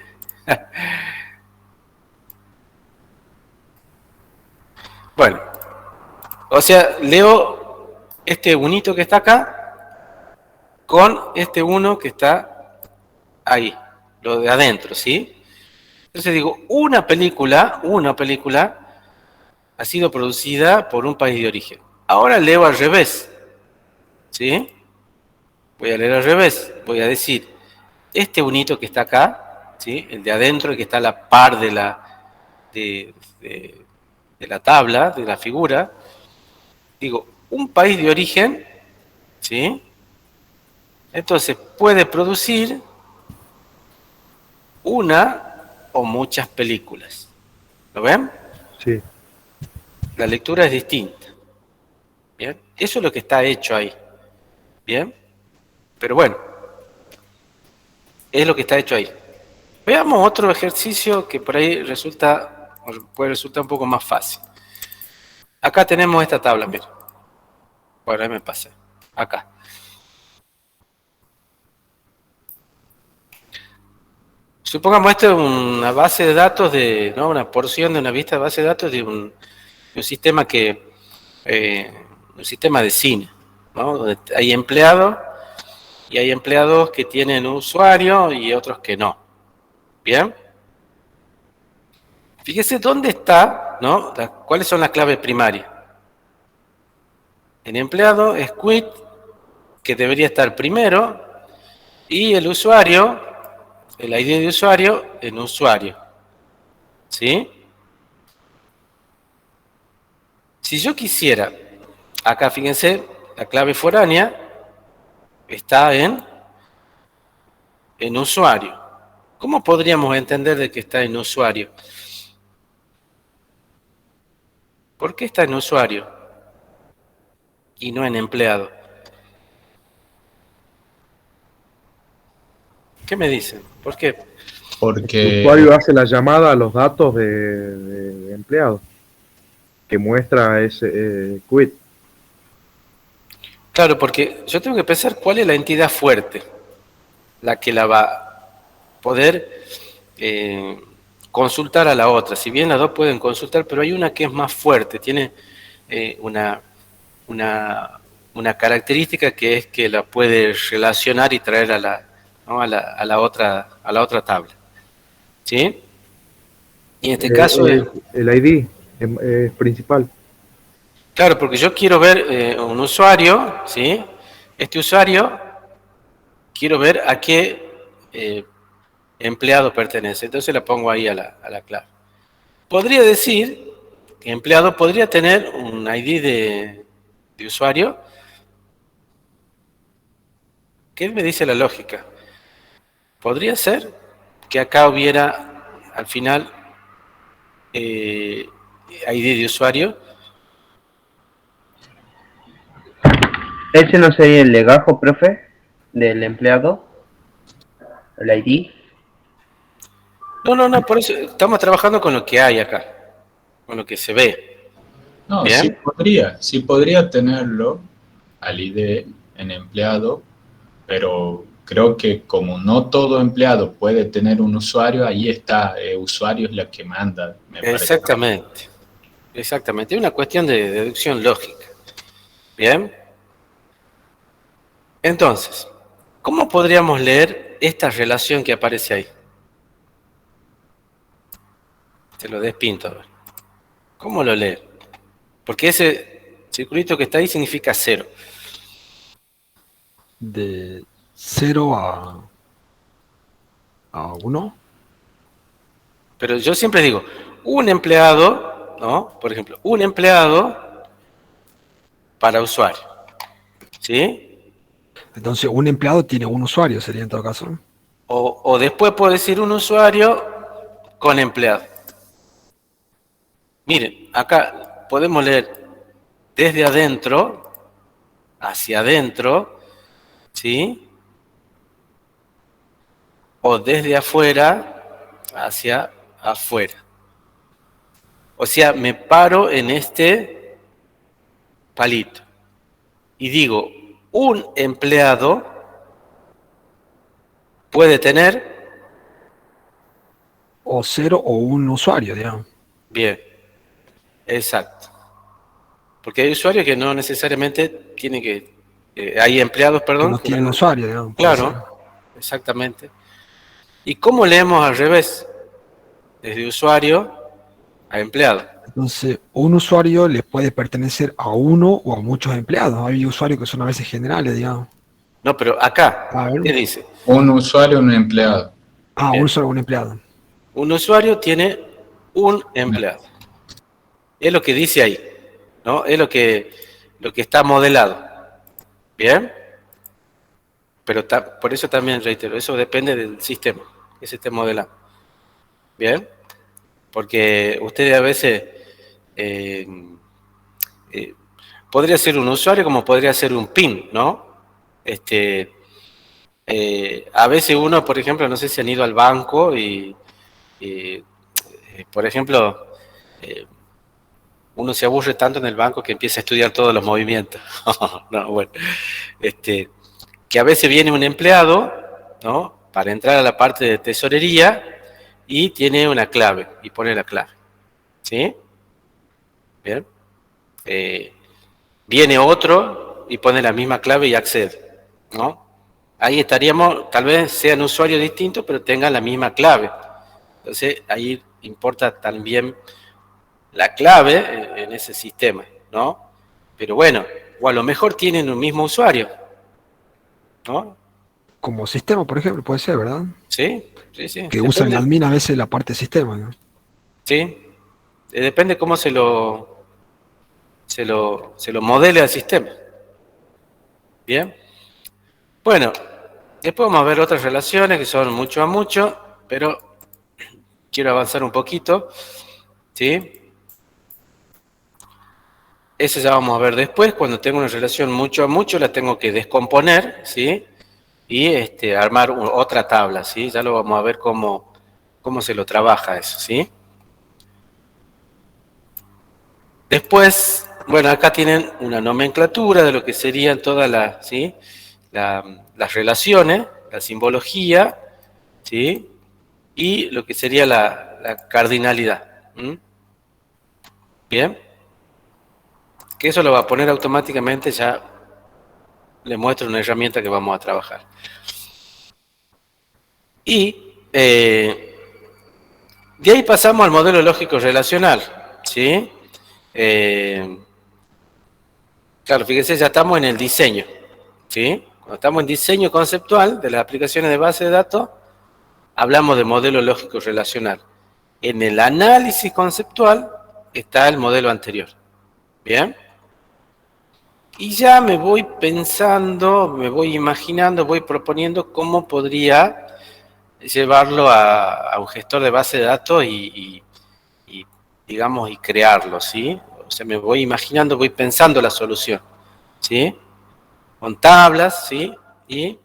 Bueno, o sea, leo este unito que está acá con este uno que está ahí, lo de adentro, ¿sí? Entonces digo, una película ha sido producida por un país de origen. Ahora leo al revés, ¿sí? Voy a leer al revés, voy a decir, este unito que está acá, ¿sí? El de adentro, el que está a la par de la tabla, de la figura, digo, un país de origen, ¿sí? Entonces puede producir una o muchas películas. ¿Lo ven? Sí. La lectura es distinta. ¿Bien? Eso es lo que está hecho ahí. ¿Bien? Pero bueno, es lo que está hecho ahí. Veamos otro ejercicio que por ahí puede resultar un poco más fácil. Acá tenemos esta tabla, mira. Bueno, ahí me pasé. Acá. Supongamos esto es una base de datos ¿no? Una porción de una vista de base de datos de un sistema un sistema de cine, ¿no? Donde hay empleados y hay empleados que tienen un usuario y otros que no. ¿Bien? Fíjese dónde está, ¿no? ¿Cuáles son las claves primarias? El empleado es quit, que debería estar primero, y el usuario, el ID de usuario, en usuario. ¿Sí? Si yo quisiera, acá fíjense, la clave foránea está en usuario. ¿Cómo podríamos entender de que está en usuario? ¿Por qué está en usuario y no en empleado? ¿Qué me dicen? ¿Por qué? El Porque usuario hace la llamada a los datos de empleado que muestra ese quit. Claro, porque yo tengo que pensar cuál es la entidad fuerte, la que la va a poder consultar a la otra. Si bien las dos pueden consultar, pero hay una que es más fuerte, tiene una característica que es que la puede relacionar y traer ¿no? a la otra tabla. ¿Sí? Y en este caso es... El ID es principal. Claro, porque yo quiero ver un usuario, ¿sí? Este usuario, quiero ver a qué empleado pertenece. Entonces la pongo ahí a la clave. podría decir que empleado podría tener un ID de usuario. ¿Qué me dice la lógica? Podría ser que acá hubiera al final ID de usuario. ¿Ese no sería el legajo, profe, del empleado? ¿El ID? No, por eso estamos trabajando con lo que hay acá, con lo que se ve. No, ¿Bien? sí podría tenerlo al ID en empleado, pero creo que como no todo empleado puede tener un usuario, ahí está, usuario es la que manda, me parece. Exactamente. Es una cuestión de deducción lógica. ¿Bien? Entonces, ¿cómo podríamos leer esta relación que aparece ahí? Te lo despinto. A ver. ¿Cómo lo lee? Porque ese circulito que está ahí significa 0. De 0 a 1. Pero yo siempre digo, un empleado, ¿no? Por ejemplo, un empleado para usuario. ¿Sí? Entonces, un empleado tiene un usuario, sería en todo caso. O después puedo decir un usuario con empleado. Miren, acá podemos leer desde adentro hacia adentro, ¿sí? O desde afuera hacia afuera. O sea, me paro en este palito y digo, un empleado puede tener, O 0 o un usuario, digamos. bien, exacto. Porque hay usuarios que no necesariamente tienen que, hay empleados, Que perdón, no tienen usuario, digamos. Puede ser. claro, exactamente. ¿Y cómo leemos al revés? Desde usuario a empleado. Entonces, un usuario le puede pertenecer a uno o a muchos empleados. Hay usuarios que son a veces generales, digamos. No, pero acá, A ver. ¿qué dice? Un usuario, un empleado. Ah, Bien. un usuario o un empleado. Un usuario tiene un empleado. Es lo que dice ahí, ¿no? Es lo que está modelado. ¿Bien? Pero por eso también reitero, eso depende del sistema que se esté modelando. ¿Bien? Porque ustedes a veces eh, eh, podría ser un usuario como podría ser un PIN, ¿no? A veces uno, por ejemplo, no sé si han ido al banco y por ejemplo, eh, uno se aburre tanto en el banco que empieza a estudiar todos los movimientos. No, bueno, que a veces viene un empleado, ¿no? Para entrar a la parte de tesorería y tiene una clave y pone la clave, ¿sí? Bien. Viene otro y pone la misma clave y accede, ¿no? Ahí estaríamos, tal vez sean usuarios distintos, pero tengan la misma clave. Entonces, ahí importa también la clave en ese sistema, ¿no? Pero bueno, o a lo mejor tienen un mismo usuario, ¿no? Como sistema, por ejemplo, puede ser, ¿verdad? Sí. Que usa el Depende, admin a veces la parte de sistema, ¿no? sí. Depende cómo se lo modele al sistema. Bien. Bueno, después vamos a ver otras relaciones que son mucho a mucho, pero quiero avanzar un poquito, ¿sí? Eso ya vamos a ver después. Cuando tengo una relación mucho a mucho, la tengo que descomponer, ¿sí? Y armar otra tabla, ¿sí? Ya lo vamos a ver cómo se lo trabaja eso, ¿sí? Después, bueno, acá tienen una nomenclatura de lo que serían todas las, ¿sí? Las relaciones, la simbología, ¿sí? Y lo que sería la cardinalidad. ¿Mm? Bien. Que eso lo va a poner automáticamente, ya le muestro una herramienta que vamos a trabajar. Y de ahí pasamos al modelo lógico relacional, ¿sí? Claro, fíjense, ya estamos en el diseño, ¿sí? Cuando estamos en diseño conceptual de las aplicaciones de base de datos, hablamos de modelo lógico relacional. en el análisis conceptual está el modelo anterior. ¿Bien? Y ya me voy pensando, me voy imaginando, voy proponiendo cómo podría llevarlo a un gestor de base de datos y, digamos, y crearlo, ¿sí? O sea, me voy imaginando, voy pensando la solución, ¿sí? Con tablas, ¿sí? Y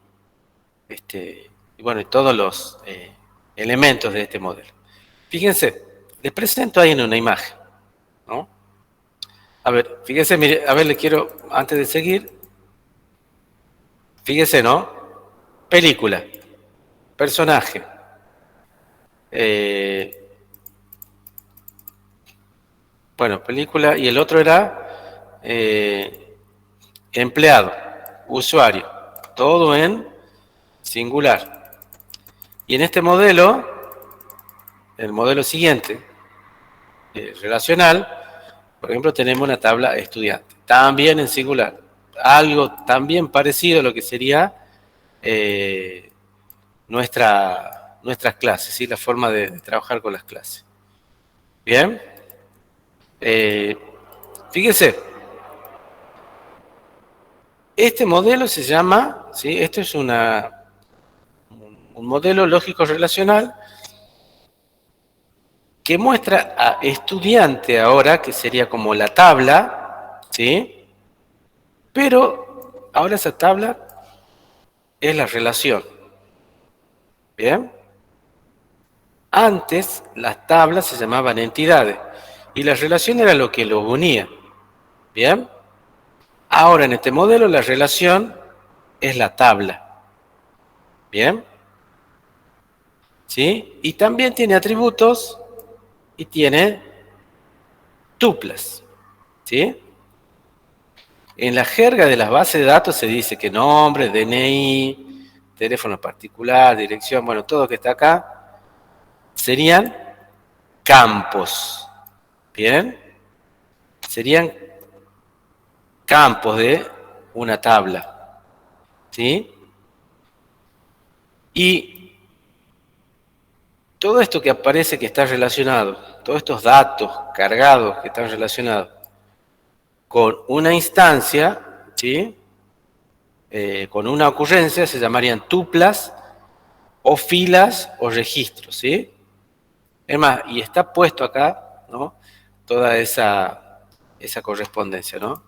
bueno, y todos los elementos de este modelo. Fíjense, les presento ahí en una imagen, ¿no? A ver, fíjense, mire, a ver, le quiero, antes de seguir, fíjense, ¿no? Película, personaje, bueno, película, y el otro era empleado, usuario, todo en singular. Y en este modelo, el modelo siguiente, relacional, por ejemplo, tenemos una tabla estudiante, también en singular. Algo también parecido a lo que sería nuestras clases, ¿sí? La forma de trabajar con las clases. Bien. Fíjese, este modelo se llama, ¿sí? Esto es un modelo lógico relacional que muestra a estudiante ahora, que sería como la tabla, ¿sí? Pero ahora esa tabla es la relación. ¿Bien? Antes las tablas se llamaban entidades y la relación era lo que los unía. ¿Bien? Ahora en este modelo la relación es la tabla. ¿Bien? ¿Sí? Y también tiene atributos y tiene tuplas. ¿Sí? En la jerga de las bases de datos se dice que nombre, DNI, teléfono particular, dirección, bueno, todo lo que está acá, serían campos. ¿Bien? Serían campos de una tabla. ¿Sí? Y todo esto que aparece que está relacionado, todos estos datos cargados que están relacionados con una instancia, ¿sí? Con una ocurrencia, se llamarían tuplas o filas o registros, ¿sí? Es más, y está puesto acá, ¿no? Toda esa correspondencia, ¿no?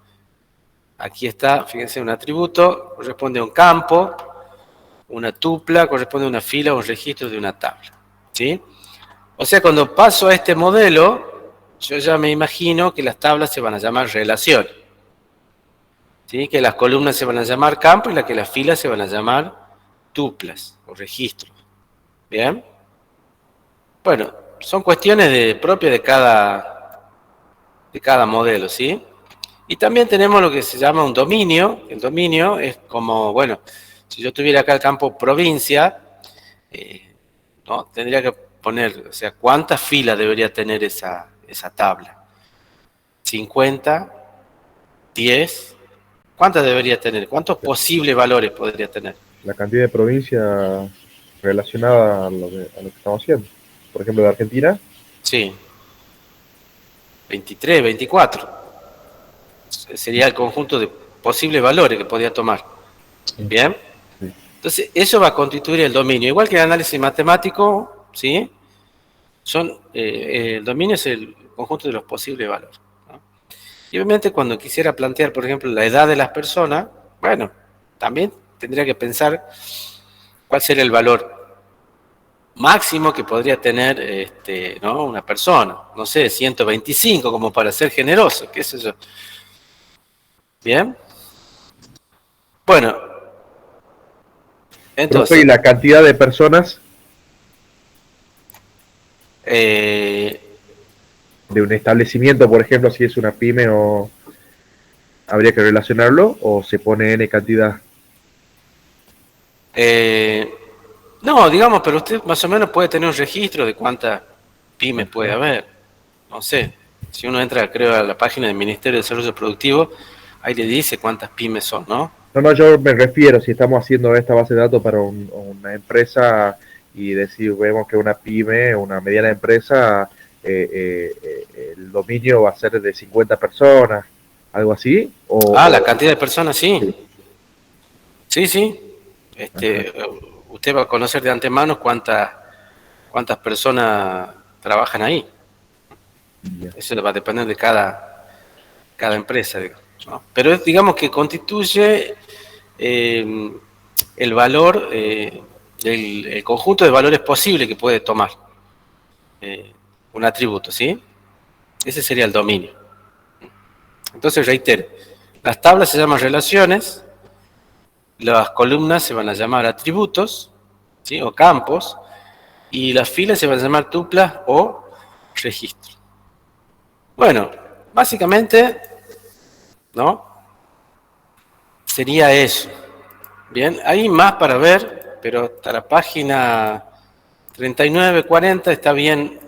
Aquí está, fíjense, un atributo corresponde a un campo, una tupla corresponde a una fila o un registro de una tabla, ¿sí? O sea, cuando paso a este modelo, yo ya me imagino que las tablas se van a llamar relaciones, ¿sí? Que las columnas se van a llamar campos y que las filas se van a llamar tuplas o registros. ¿Bien? Bueno, son cuestiones propias de cada modelo, ¿sí? Y también tenemos lo que se llama un dominio. El dominio es como, bueno, si yo tuviera acá el campo provincia, ¿no? Tendría que poner, o sea, ¿cuántas filas debería tener esa tabla? 50, 10, ¿cuántas debería tener? ¿Cuántos posibles valores podría tener? La cantidad de provincias relacionada a lo que estamos haciendo. Por ejemplo, de Argentina. Sí. 23, 24. Sería el conjunto de posibles valores que podría tomar. ¿Bien? Sí. Entonces, eso va a constituir el dominio. Igual que el análisis matemático, ¿sí? El dominio es el conjunto de los posibles valores, ¿no? Y obviamente cuando quisiera plantear, por ejemplo, la edad de las personas, bueno, también tendría que pensar cuál sería el valor máximo que podría tener ¿no? una persona. No sé, 125, como para ser generoso, qué sé yo. ¿Bien? Bueno, entonces... ¿Y la cantidad de personas de un establecimiento, por ejemplo, si es una pyme, o habría que relacionarlo, o se pone N cantidad? No, digamos, pero usted más o menos puede tener un registro de cuántas pymes puede haber. No sé, si uno entra, creo, a la página del Ministerio de Desarrollo Productivo, ahí le dice cuántas pymes son, ¿no? No, yo me refiero, si estamos haciendo esta base de datos para una empresa y decir, vemos que una pyme, una mediana empresa, el dominio va a ser de 50 personas, algo así. La cantidad de personas, sí. Sí, sí. Usted va a conocer de antemano cuántas personas trabajan ahí. Bien. Eso va a depender de cada empresa, digamos, ¿no? Pero digamos que constituye el valor, el conjunto de valores posibles que puede tomar un atributo, ¿sí? Ese sería el dominio. Entonces, reitero, las tablas se llaman relaciones, las columnas se van a llamar atributos, ¿sí? O campos, y las filas se van a llamar tuplas o registros. Bueno, básicamente, ¿no? Sería eso. Bien, hay más para ver, pero hasta la página 39, 40 está bien.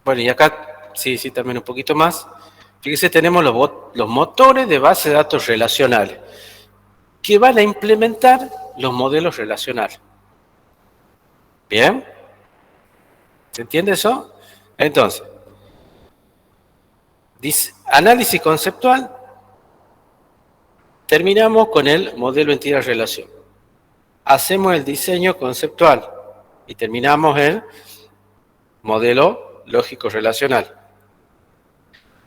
Bueno, y acá, sí, también un poquito más. Fíjese, tenemos los motores de base de datos relacionales que van a implementar los modelos relacionales. ¿Bien? ¿Se entiende eso? Entonces, dice, análisis conceptual, terminamos con el modelo entidad-relación. Hacemos el diseño conceptual y terminamos el modelo lógico-relacional.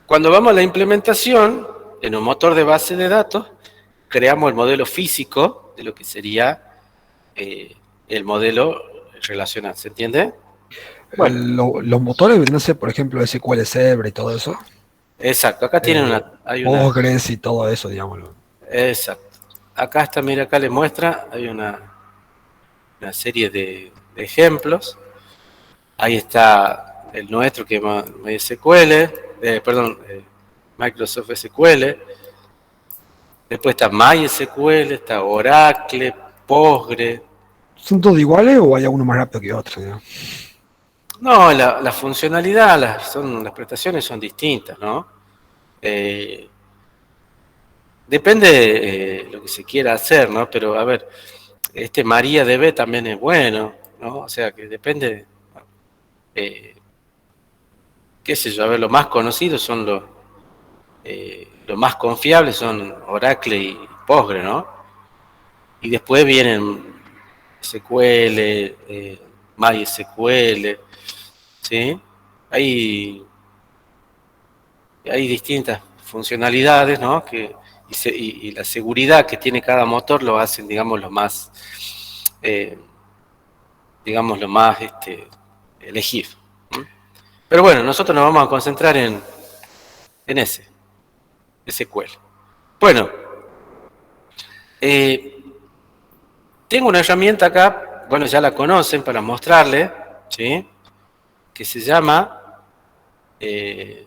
Cuando vamos a la implementación, en un motor de base de datos, creamos el modelo físico de lo que sería el modelo relacional. ¿Se entiende? Bueno, Los motores vendrían a ser, por ejemplo, SQL Server y todo eso. exacto. Acá tienen hay una. Postgres y todo eso, digámoslo. Exacto. Acá está, mira, acá le muestra, hay una serie de ejemplos. Ahí está el nuestro, que es MySQL, Microsoft SQL. Después está MySQL, está Oracle, Postgre. ¿Son todos iguales o hay alguno más rápido que otro? ¿No? No, la funcionalidad, las prestaciones son distintas, ¿no? Depende de lo que se quiera hacer, ¿no? Pero, a ver, MariaDB también es bueno, ¿no? O sea, que depende, qué sé yo, a ver, los más conocidos son los más confiables son Oracle y Postgre, ¿no? Y después vienen SQL, MySQL, ¿sí? Hay distintas funcionalidades, ¿no? Y la seguridad que tiene cada motor lo hacen, digamos, lo más elegido. Pero bueno, nosotros nos vamos a concentrar en ese SQL. Bueno, tengo una herramienta acá, bueno, ya la conocen, para mostrarle, ¿sí? Que se llama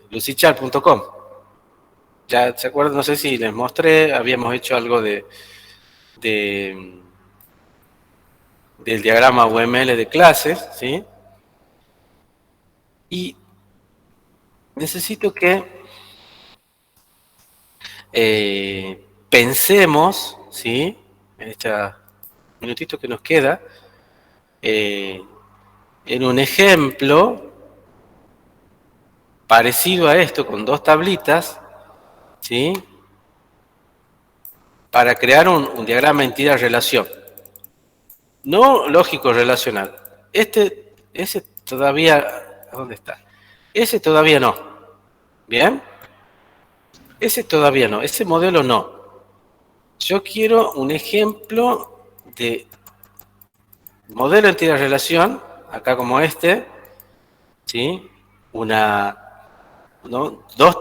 lucichar.com. Ya se acuerdan, no sé si les mostré, habíamos hecho algo del diagrama UML de clases, ¿sí? Y necesito que pensemos, ¿sí? En este minutito que nos queda, en un ejemplo parecido a esto, con dos tablitas, ¿sí? Para crear un diagrama entidad-relación. No lógico-relacional. Ese todavía, ¿dónde está? Ese todavía no. ¿Bien? Ese todavía no, ese modelo no. Yo quiero un ejemplo de modelo entidad-relación, acá como ¿sí? Dos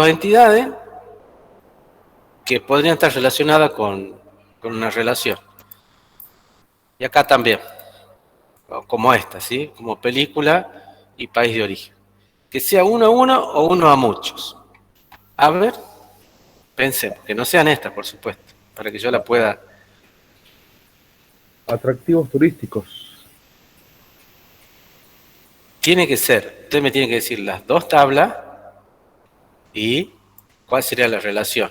entidades que podrían estar relacionadas con una relación. Y acá también, como ¿sí? Como película y país de origen. Que sea uno a uno o uno a muchos. A ver, pensemos, que no sean estas, por supuesto, para que yo la pueda. Atractivos turísticos. Tiene que ser, usted me tiene que decir las dos tablas y cuál sería la relación.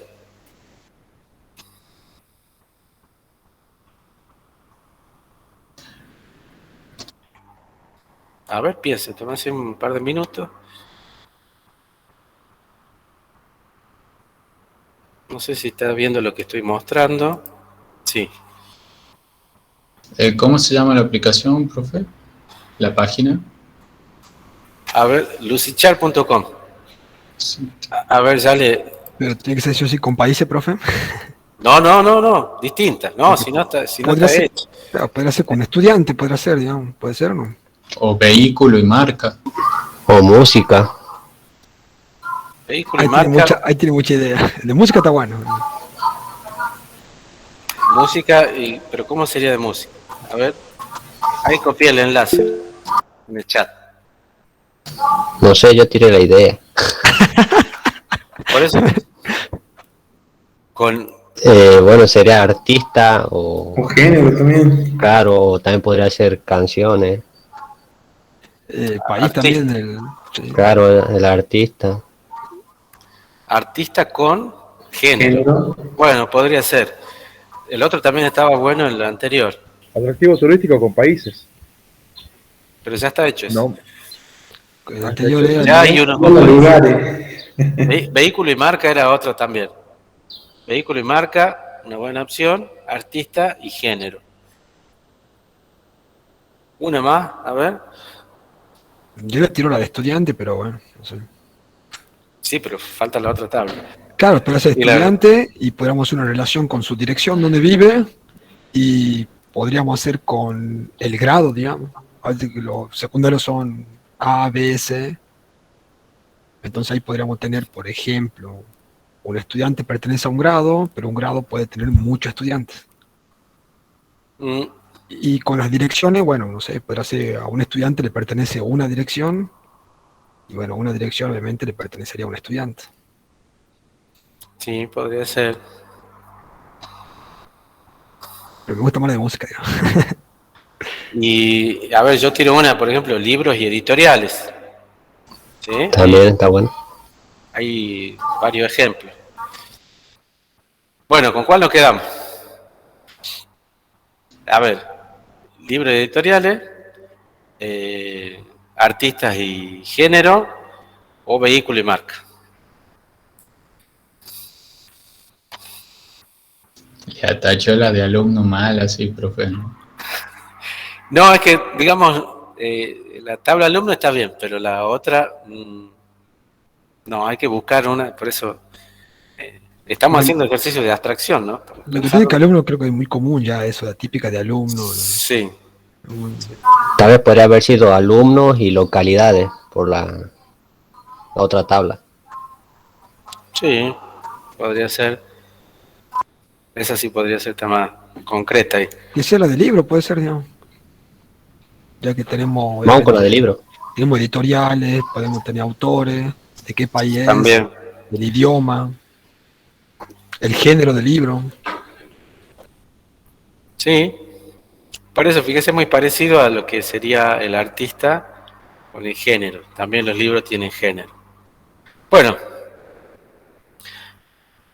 A ver, piensa, tómase un par de minutos. No sé si está viendo lo que estoy mostrando. Sí. ¿Cómo se llama la aplicación, profe? ¿La página? A ver, lucichar.com. Sí. A ver, ya le... Pero tiene que ser sí o sí con países, profe. No, distinta. No, Porque si no está podría ser, hecho. claro, podría ser con estudiante, podría ser, digamos, puede ser o no. O vehículo y marca. O música. Vehículo y marca, Ahí tiene mucha idea. El de música está bueno. música, pero ¿cómo sería de música? A ver, ahí copié el enlace en el chat. No sé, yo tiré la idea. Por eso, con Bueno, sería artista o Un género también. claro, o también podría ser canciones. País Artista. también, sí. Claro, el artista. artista con género. Género. Bueno, podría ser. El otro también estaba bueno en el anterior, Atractivo turístico con países. pero ya está hecho eso. No. El anterior era Ya hay uno con Los país. lugares. Vehículo y marca era otro también. Vehículo y marca, una buena opción. Artista y género. Una más, a ver. yo le tiro la de estudiante, pero bueno, no sé. Sí, pero falta la otra tabla. Claro, pero es Y la- estudiante y podríamos hacer una relación con su dirección donde vive y podríamos hacer con el grado, digamos. Así que los secundarios son A, B, C. Entonces ahí podríamos tener, por ejemplo, un estudiante pertenece a un grado, pero un grado puede tener muchos estudiantes. Mm, Y con las direcciones, bueno, no sé, podrá ser a un estudiante le pertenece una dirección y bueno, una dirección obviamente le pertenecería a un estudiante. sí, podría ser. Pero me gusta más la de música, digamos. Y, a ver, yo tiro una, por ejemplo, libros y editoriales. ¿Sí? También está bueno. Hay varios ejemplos. Bueno, ¿con cuál nos quedamos? A ver, libros y editoriales, artistas y género, o vehículo y marca. Ya tachó la de alumno mal, así, profe. No, es que, digamos, la tabla alumno está bien, pero la otra, no, hay que buscar una, por eso estamos haciendo ejercicio de abstracción, ¿no? Lo que tiene que alumno creo que es muy común ya eso, la típica de alumno. ¿no? Sí, Tal vez podría haber sido alumnos y localidades por la otra tabla. sí, podría ser. Esa sí podría ser más concreta ahí. Y esa es la de libro, puede ser, digamos. Ya que tenemos, Vamos con la de libro. tenemos editoriales, podemos tener autores, de qué país es, También. el idioma, el género del libro. Sí, por eso fíjese muy parecido a lo que sería el artista con el género. También los libros tienen género. Bueno,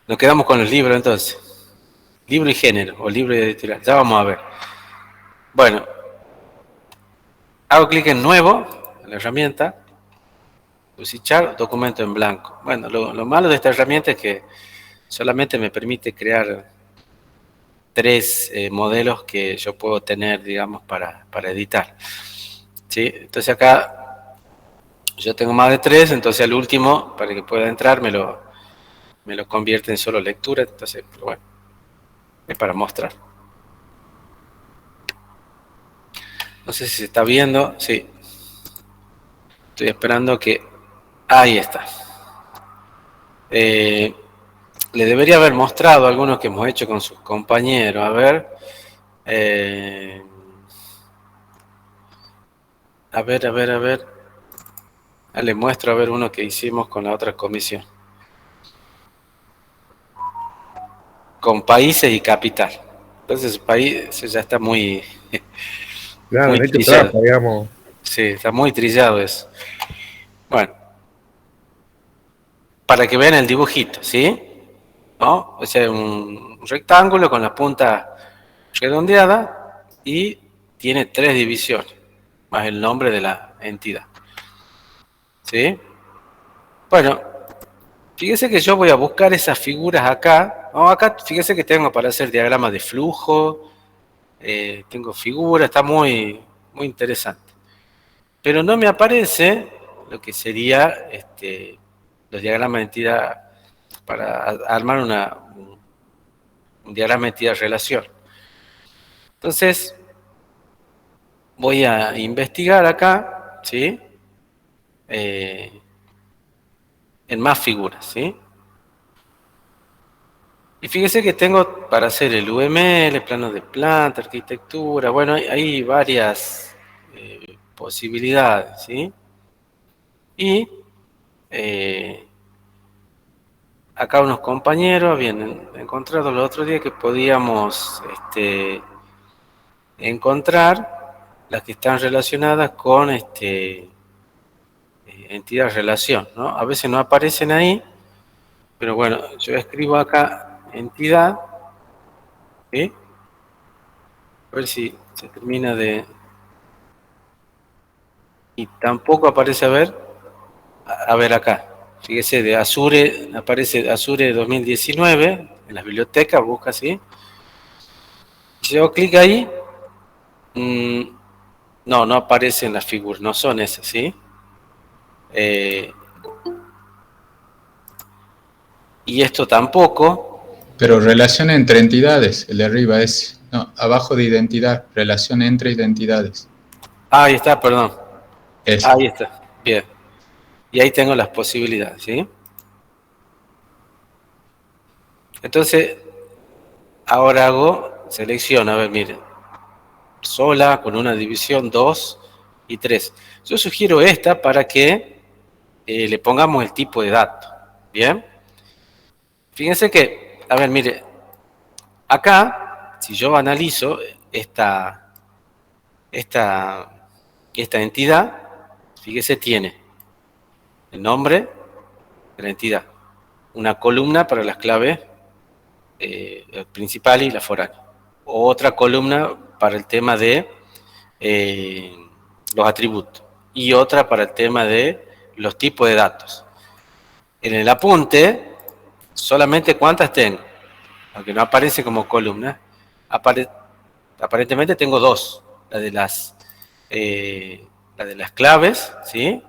nos quedamos con los libros entonces. Libro y género, o libro y editorial. Ya vamos a ver. Bueno, hago clic en nuevo, en la herramienta, Lucichar, documento en blanco. Bueno, lo malo de esta herramienta es que solamente me permite crear 3 modelos que yo puedo tener, digamos, para editar. ¿Sí? Entonces acá yo tengo más de 3, entonces al último, para que pueda entrar, me lo convierte en solo lectura. Entonces, pero bueno, es para mostrar. No sé si se está viendo, sí. Estoy esperando que... Ahí está. Le debería haber mostrado algunos que hemos hecho con sus compañeros. A ver. A ver. Le muestro a ver uno que hicimos con la otra comisión. Con países y capital. Entonces, país ya está muy... Claro, muy han hecho trillado. trampa, digamos. Sí, está muy trillado eso. Bueno. Para que vean el dibujito, ¿sí? ¿No? O sea, un rectángulo con la punta redondeada y tiene 3 divisiones, más el nombre de la entidad. ¿Sí? Bueno, fíjese que yo voy a buscar esas figuras acá. No, acá fíjese que tengo para hacer diagramas de flujo, tengo figuras, está muy, muy interesante. Pero no me aparece lo que sería los diagramas de entidad para armar un diagrama de entidad-relación. Entonces, voy a investigar acá, ¿sí? En más figuras, ¿sí? Y fíjese que tengo para hacer el UML, planos de planta, arquitectura, bueno, hay varias posibilidades, ¿sí? Y acá unos compañeros habían encontrado el otro día que podíamos encontrar las que están relacionadas con entidad-relación, ¿no? A veces no aparecen ahí, pero bueno, yo escribo acá entidad, ¿sí? A ver si se termina de... Y tampoco aparece, a ver acá. Fíjese, de Azure, aparece Azure 2019, en las bibliotecas, busca así. Si yo clic ahí, no aparecen las figuras, no son esas, ¿sí? Y esto tampoco. Pero relación entre entidades, el de arriba es, no, abajo de identidad, relación entre identidades. Ahí está, perdón. Eso. Ahí está, bien. Y ahí tengo las posibilidades, ¿sí? Entonces, ahora selecciono, a ver, miren, sola, con una división 2 y 3. Yo sugiero esta para que le pongamos el tipo de dato, ¿bien? Fíjense que, a ver, mire, acá, si yo analizo esta entidad, fíjese, tiene el nombre de la entidad, una columna para las claves principal y la foránea, otra columna para el tema de los atributos y otra para el tema de los tipos de datos. En el apunte, solamente cuántas tengo, aunque no aparece como columna, aparentemente tengo dos, la de las claves, ¿sí?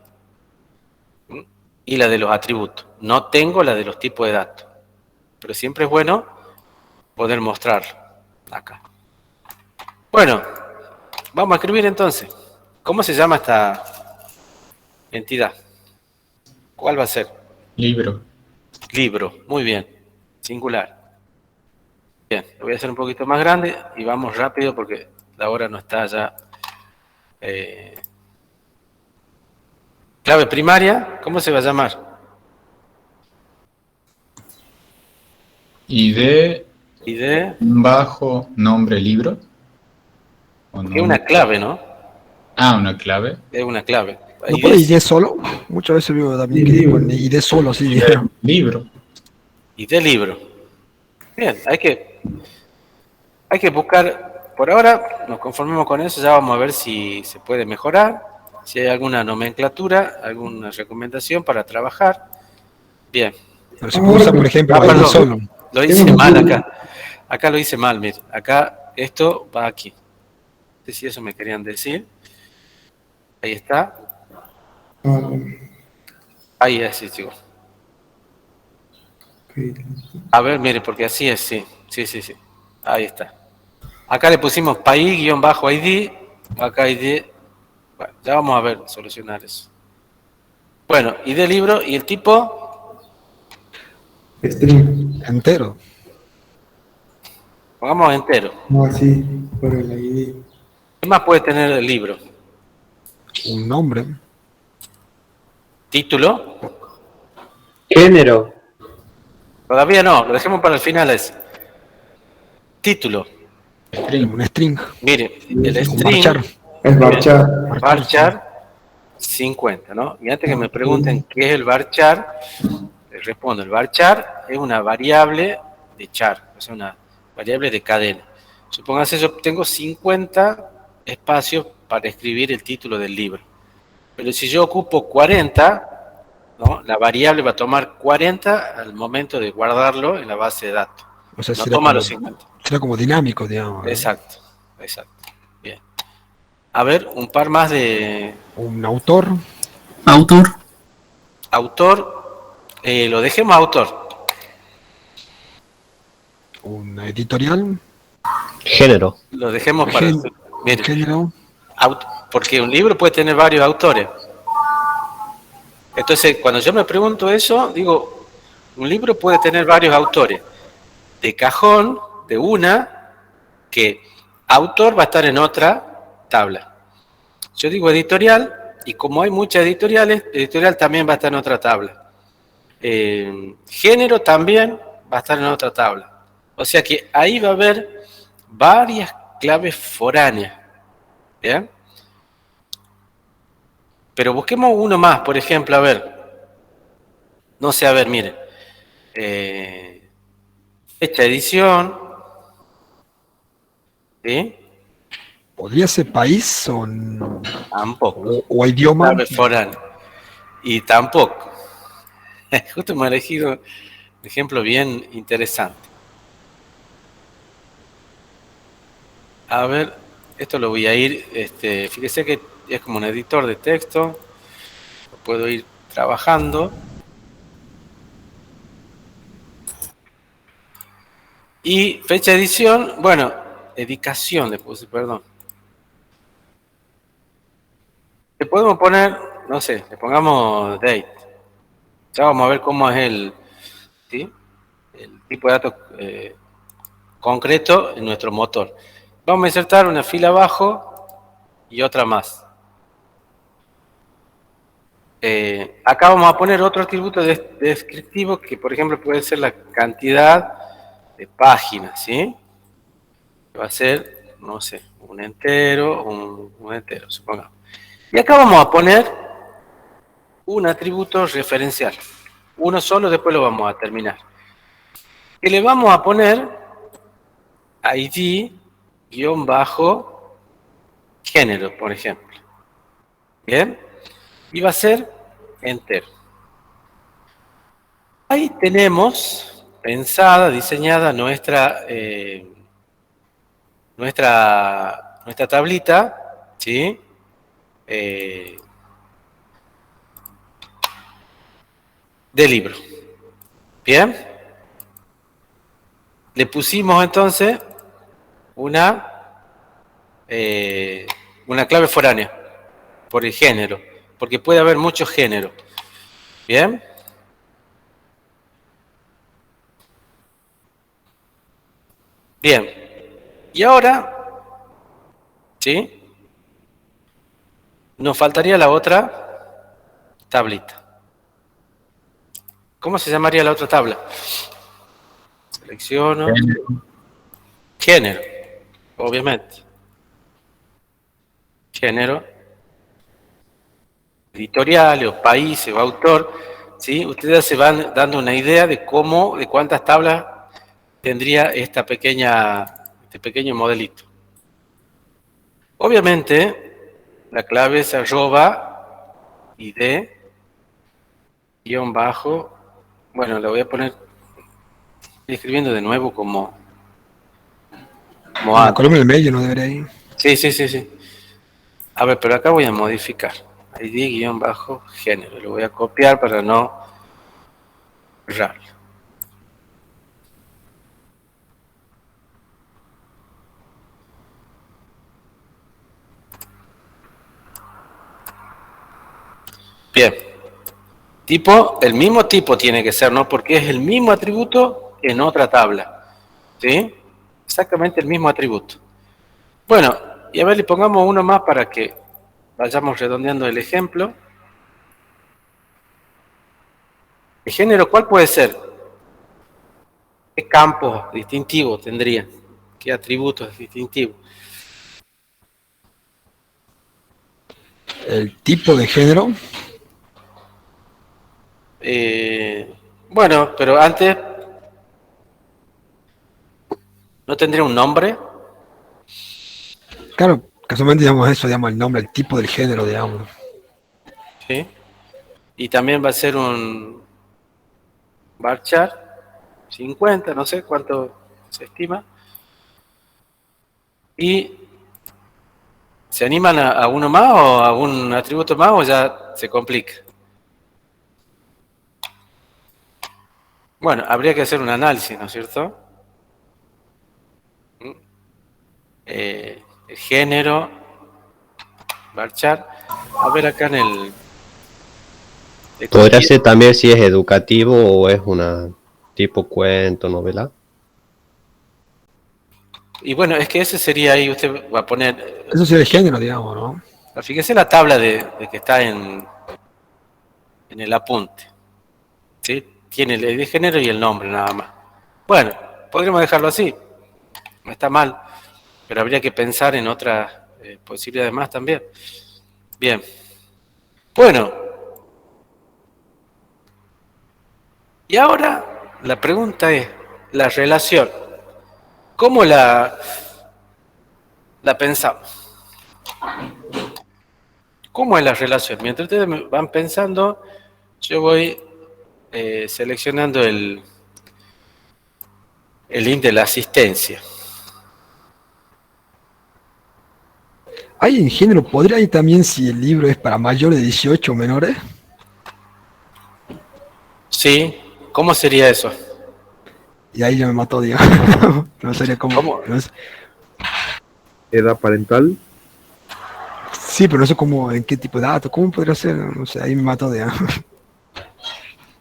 Y la de los atributos. No tengo la de los tipos de datos, pero siempre es bueno poder mostrarlo acá. Bueno, vamos a escribir entonces. ¿Cómo se llama esta entidad? ¿Cuál va a ser? Libro. Libro, muy bien. Singular. Bien, lo voy a hacer un poquito más grande y vamos rápido porque la hora no está ya. Clave primaria, ¿cómo se va a llamar? ID bajo nombre libro. Es una clave, ¿no? Ah, una clave. Es una clave. ¿No pone ID solo? Muchas veces veo también que pone ID solo, sí. Libro. ID libro. Bien, hay que buscar, por ahora nos conformemos con eso, ya vamos a ver si se puede mejorar, si hay alguna nomenclatura, alguna recomendación para trabajar. Bien. Pero se usa, por ejemplo, perdón, solo. Lo hice mal acá. Acá lo hice mal, mire. Acá esto va aquí. No sé si eso me querían decir. Ahí está. Ahí es, sí, chico. A ver, mire, porque así es, sí. Sí. Ahí está. Acá le pusimos país-id. Acá ID. Bueno, ya vamos a ver, solucionar eso. Bueno, ID libro y el tipo. String. Entero. Pongamos entero. No, así, por el ID. ¿Qué más puede tener el libro? Un nombre. ¿Título? Género. Todavía no, lo dejemos para el final ese. Título. Un string. Mire, el Un string varchar. Es varchar. varchar 50, ¿no? Y antes que me pregunten qué es el varchar, les respondo, el varchar es una variable de char, o sea, una variable de cadena. Supóngase, yo tengo 50 espacios para escribir el título del libro. Pero si yo ocupo 40, ¿no? La variable va a tomar 40 al momento de guardarlo en la base de datos. O sea, No toma los 50. será como dinámico, digamos. Exacto, exacto. Bien. A ver, un par más de Un autor, Autor. autor. Lo dejemos autor. un editorial, Género. Lo dejemos para... Gen- Mire, género, porque un libro puede tener varios autores. Entonces, cuando yo me pregunto eso, digo, un libro puede tener varios autores. De cajón, de una, que autor va a estar en otra tabla. Yo digo editorial, y como hay muchas editoriales, editorial también va a estar en otra tabla. Género también va a estar en otra tabla. O sea que ahí va a haber varias claves foráneas. ¿Bien? Pero busquemos uno más, por ejemplo, a ver. No sé, a ver, miren. Fecha de edición. ¿Sí? podría ser país Tampoco. o idioma. Clave foránea. Y tampoco. Justo me he elegido un ejemplo bien interesante. A ver, esto lo voy a ir, fíjese que es como un editor de texto, lo puedo ir trabajando. Y fecha de edición, bueno, dedicación le puse, perdón. Le podemos poner, no sé, le pongamos date. Ya vamos a ver cómo es ¿sí? El tipo de datos concreto en nuestro motor. Vamos a insertar una fila abajo y otra más. Acá vamos a poner otro atributo descriptivo que, por ejemplo, puede ser la cantidad de páginas, ¿sí? Va a ser, no sé, un entero, un entero, supongamos. Y acá vamos a poner un atributo referencial. Uno solo, después lo vamos a terminar. Que le vamos a poner ID-género, por ejemplo. ¿Bien? Y va a ser entero. Ahí tenemos pensada, diseñada nuestra tablita, ¿sí? De libro. ¿Bien? Le pusimos entonces una clave foránea por el género, porque puede haber muchos géneros. ¿Bien? Bien. Y ahora, ¿sí? Nos faltaría la otra tablita. ¿Cómo se llamaría la otra tabla? Selecciono. Género, obviamente. Género. Editorial o país o autor. ¿Sí? Ustedes se van dando una idea de cuántas tablas tendría este pequeño modelito. Obviamente, la clave es @id _ bueno, la voy a poner, estoy escribiendo de nuevo como La antes. columna del medio no debería ir. Sí. A ver, pero acá voy a modificar. ID-género. Lo voy a copiar para no errar. Bien. Tipo, el mismo tipo tiene que ser, ¿no? Porque es el mismo atributo en otra tabla. ¿Sí? Exactamente el mismo atributo. Bueno, y a ver, le pongamos uno más para que vayamos redondeando el ejemplo. ¿El género cuál puede ser? ¿Qué campos distintivos tendría? ¿Qué atributos distintivos? El tipo de género, Bueno, pero antes no tendría un nombre. claro, casualmente digamos eso, digamos el nombre, el tipo del género, digamos. ¿sí? Y también va a ser un varchar 50, no sé cuánto se estima. ¿Y se animan a uno más o a un atributo más o ya se complica? Bueno, habría que hacer un análisis, ¿no es cierto? El género, varchar. A ver acá en el... Podría ser también si es educativo o es una tipo cuento, novela. Y bueno, es que ese sería ahí, usted va a poner... Eso sería el género, digamos, ¿no? Fíjese la tabla de que está en el apunte. ¿Sí? Tiene el de género y el nombre nada más. Bueno, podríamos dejarlo así. No está mal. Pero habría que pensar en otras posibilidades más también. Bien. Bueno. Y ahora la pregunta es, la relación. ¿Cómo la pensamos? ¿Cómo es la relación? Mientras ustedes van pensando, yo voy seleccionando el link de la asistencia. Hay en género, ¿podría ir también si el libro es para mayores de 18 o menores? Sí, ¿cómo sería eso? Y ahí ya me mató, digamos. No sería como... ¿Cómo? No sé. Edad parental. Sí, pero no sé cómo, en qué tipo de datos, ¿cómo podría ser? No sé, ahí me mató, digamos.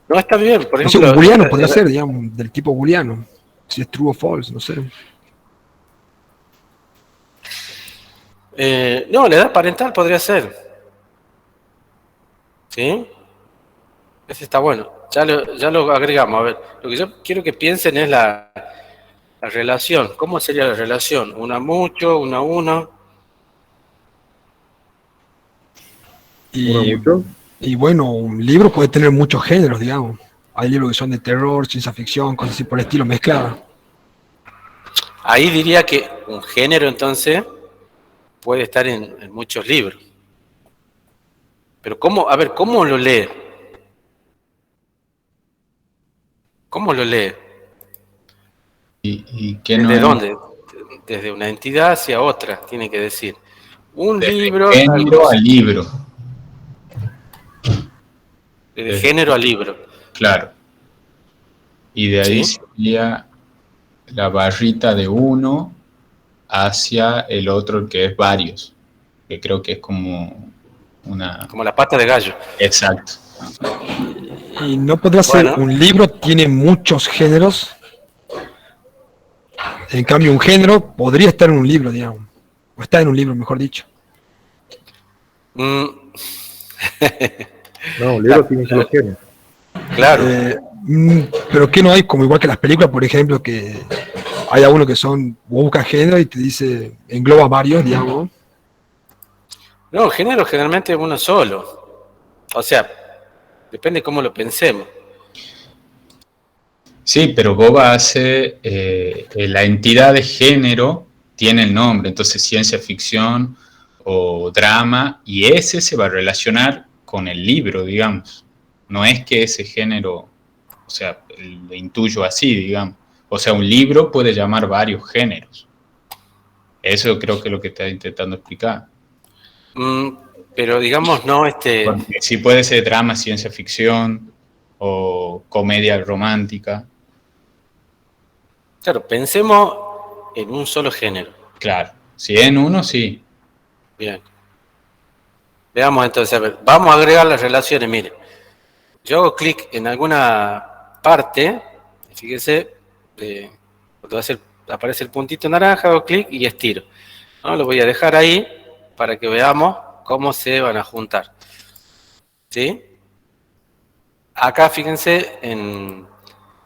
No, está bien, por No sé, ejemplo... un booleano podría ser, digamos, del tipo booleano. Si es true o false, no sé. No, la edad parental podría ser. ¿Sí? Ese está bueno. Ya lo agregamos. A ver, lo que yo quiero que piensen es la relación. ¿Cómo sería la relación? ¿Una mucho, una uno? Y, Mucho. y bueno, un libro puede tener muchos géneros, digamos. Hay libros que son de terror, ciencia ficción, cosas así por el estilo, mezcladas. Ahí diría que un género entonces puede estar en muchos libros. Pero ¿cómo? A ver, ¿cómo lo lee? ¿Cómo lo lee? ¿Y qué no ¿Desde es? dónde? Desde una entidad hacia otra, tiene que decir. Un Desde libro, tal género cosa. a libro. De género a libro. Claro. Y de ahí ¿Sí? sería la barrita de uno hacia el otro que es varios, que creo que es como una... Como la pata de gallo. Exacto. Y no podrá ser, Bueno, un libro tiene muchos géneros. En cambio, un género podría estar en un libro, digamos. O está en un libro, mejor dicho. mm, No, un libro tiene solo género. claro. Pero que no hay, como igual que las películas, por ejemplo, que hay algunos que son, vos buscas género y te dice, engloba varios, digamos. No, género generalmente es uno solo. O sea, depende cómo lo pensemos. Sí, pero Boba hace, la entidad de género tiene el nombre, entonces ciencia ficción o drama, y ese se va a relacionar con el libro, digamos. No es que ese género, o sea, lo intuyo así, digamos. O sea, un libro puede llamar varios géneros. Eso creo que es lo que está intentando explicar. Mm, pero digamos, no, Porque sí puede ser drama, ciencia ficción o comedia romántica. claro, pensemos en un solo género. Claro, si en uno, sí. Bien. Veamos entonces, a ver, vamos a agregar las relaciones, mire. Yo hago clic en alguna parte, fíjese, cuando aparece el puntito naranja, hago clic y estiro. ¿No? Lo voy a dejar ahí para que veamos cómo se van a juntar. ¿Sí? Acá fíjense en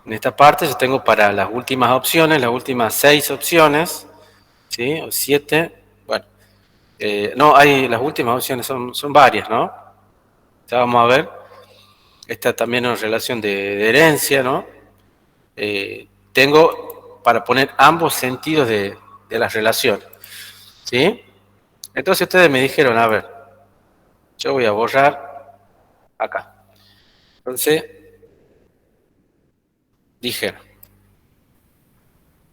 esta parte yo tengo para las últimas opciones, las últimas 6 opciones, ¿sí? O 7, bueno, no, hay las últimas opciones, son varias, ¿no? Ya vamos a ver. Esta también es una relación de herencia, ¿no? Tengo para poner ambos sentidos de las relaciones, ¿sí? Entonces ustedes me dijeron, a ver, yo voy a borrar acá. Entonces, dije,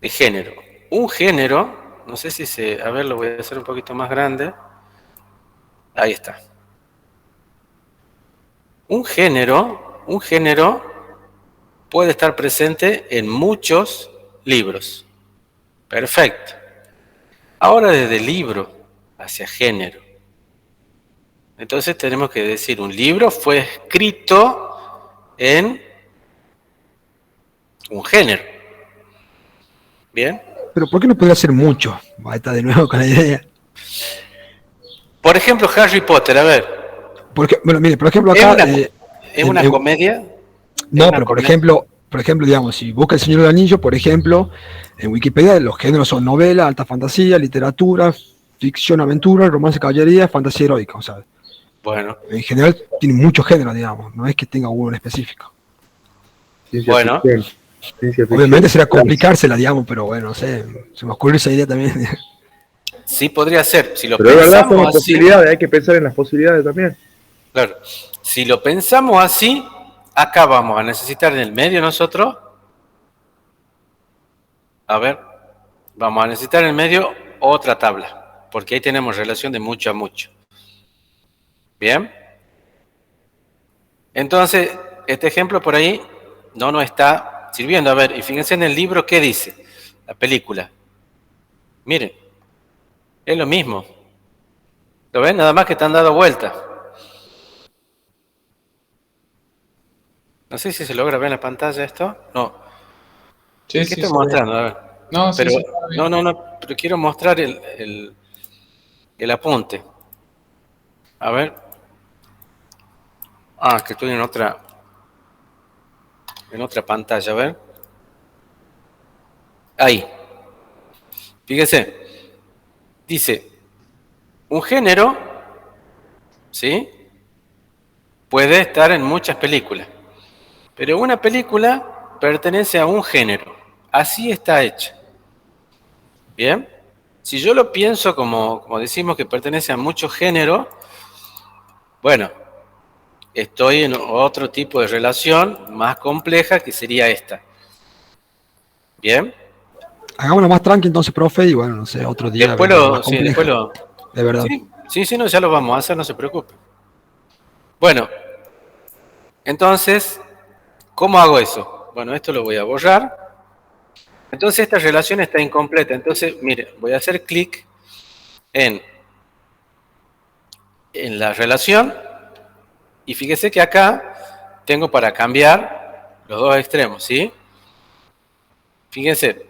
de género. Un género, no sé si se... A ver, lo voy a hacer un poquito más grande. Ahí está. Un género puede estar presente en muchos libros. Perfecto. Ahora desde libro hacia género. Entonces tenemos que decir, un libro fue escrito en un género. ¿Bien? Pero ¿por qué no podría ser mucho? Ahí está de nuevo con la idea. Por ejemplo, Harry Potter, a ver. Porque, bueno, mire, por ejemplo acá... ¿Es una comedia? No, pero por ejemplo, digamos, si busca El Señor del Anillo, por ejemplo, en Wikipedia los géneros son novela, alta fantasía, literatura, ficción, aventura, romance, caballería, fantasía heroica, o sea, bueno, en general tiene muchos géneros, digamos, no es que tenga uno en específico. Bueno, obviamente será complicársela, digamos, pero bueno, no sé, se me ocurre esa idea también. Sí, podría ser. Si lo Pero es verdad, son pensamos las así, posibilidades, hay que pensar en las posibilidades también. claro, si lo pensamos así, acá vamos a necesitar en el medio nosotros, a ver, vamos a necesitar en el medio otra tabla, porque ahí tenemos relación de mucho a mucho. ¿Bien? Entonces, este ejemplo por ahí no nos está sirviendo. A ver, y fíjense en el libro, ¿qué dice? La película. Miren, es lo mismo. ¿Lo ven? Nada más que están dando vuelta. No sé si se logra ver en la pantalla esto. No. Sí, ¿Qué sí, estoy sí. mostrando? A ver. No, sí, Pero, sí, está bien. no, pero quiero mostrar el apunte. A ver. Ah, que estoy en otra pantalla, a ver. Ahí. Fíjese. Dice, un género, ¿sí? Puede estar en muchas películas. Pero una película pertenece a un género. Así está hecha. ¿Bien? Si yo lo pienso como decimos que pertenece a muchos géneros, bueno, estoy en otro tipo de relación más compleja que sería esta. ¿Bien? Hagámoslo más tranqui entonces, profe, y bueno, no sé, otro día Después vemos más sí, compleja, de verdad. Sí, no, ya lo vamos a hacer, no se preocupe. Bueno, entonces, ¿cómo hago eso? Bueno, esto lo voy a borrar. Entonces esta relación está incompleta. Entonces, mire, voy a hacer clic en la relación y fíjese que acá tengo para cambiar los dos extremos, ¿sí? Fíjense,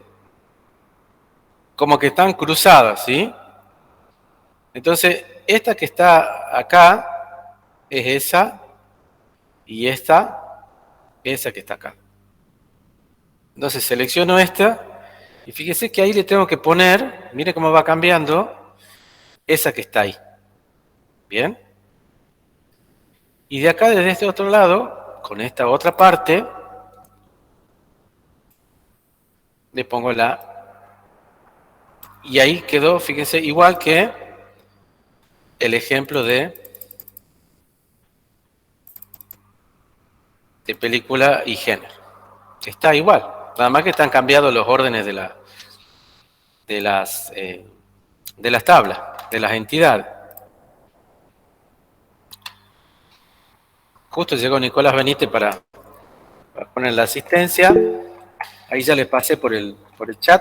como que están cruzadas, ¿sí? Entonces, esta que está acá es esa y esa que está acá. Entonces selecciono esta y fíjese que ahí le tengo que poner, mire cómo va cambiando, esa que está ahí. ¿Bien? Y de acá, desde este otro lado, con esta otra parte, le pongo la... Y ahí quedó, fíjense, igual que el ejemplo de película y género. Está igual, nada más que están cambiados los órdenes de las tablas, de las entidades. Justo llegó Nicolás Benítez para poner la asistencia. Ahí ya les pasé por el chat.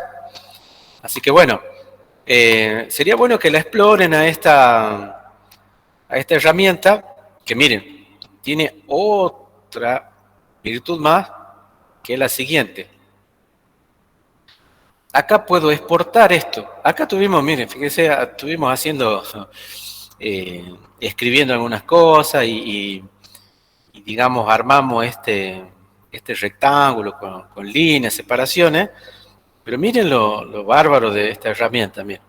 Así que bueno, sería bueno que la exploren a esta herramienta, que miren, tiene otra virtud más, que es la siguiente. Acá puedo exportar esto. Acá tuvimos, miren, fíjense, estuvimos haciendo, escribiendo algunas cosas y digamos, armamos este rectángulo con líneas, separaciones. Pero miren lo bárbaro de esta herramienta. Miren.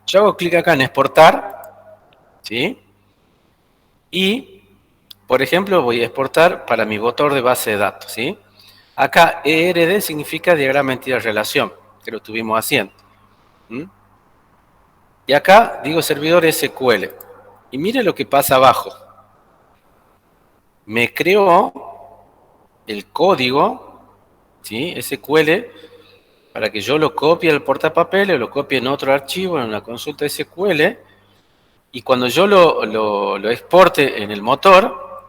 Yo hago clic acá en exportar, ¿sí? Y, por ejemplo, voy a exportar para mi motor de base de datos, ¿sí? Acá ERD significa diagrama entidad relación, que lo estuvimos haciendo. ¿Mm? Y acá digo servidor SQL. Y miren lo que pasa abajo. me creó el código, ¿sí? SQL, para que yo lo copie al portapapeles o lo copie en otro archivo, en una consulta SQL, y cuando yo lo exporte en el motor,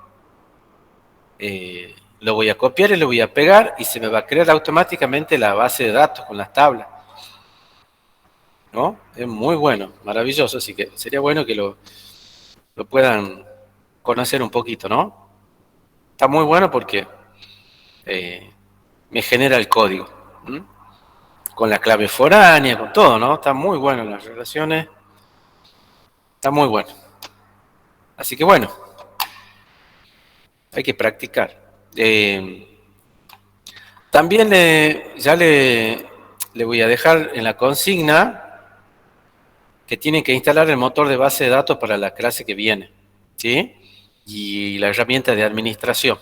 lo voy a copiar y lo voy a pegar y se me va a crear automáticamente la base de datos con las tablas. ¿No? Es muy bueno, maravilloso, así que sería bueno que lo puedan conocer un poquito, ¿no? Está muy bueno porque me genera el código, ¿m? Con la clave foránea, con todo, ¿no? Está muy bueno en las relaciones, está muy bueno. Así que bueno, hay que practicar. También ya le voy a dejar en la consigna que tienen que instalar el motor de base de datos para la clase que viene, ¿sí? Y la herramienta de administración.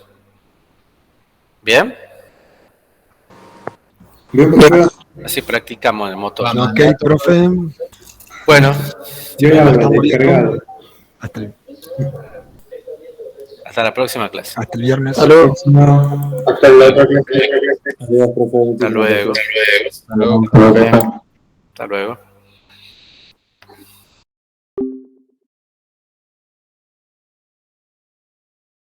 ¿Bien? Bien, profe. Así practicamos el motor. Vamos. Ok, profe. Bueno, Ya, Estamos descargado. listos. hasta la próxima clase. Hasta el viernes. Salud. No. Hasta la otra clase. Adiós, profe. Hasta luego. Hasta luego. Hasta luego.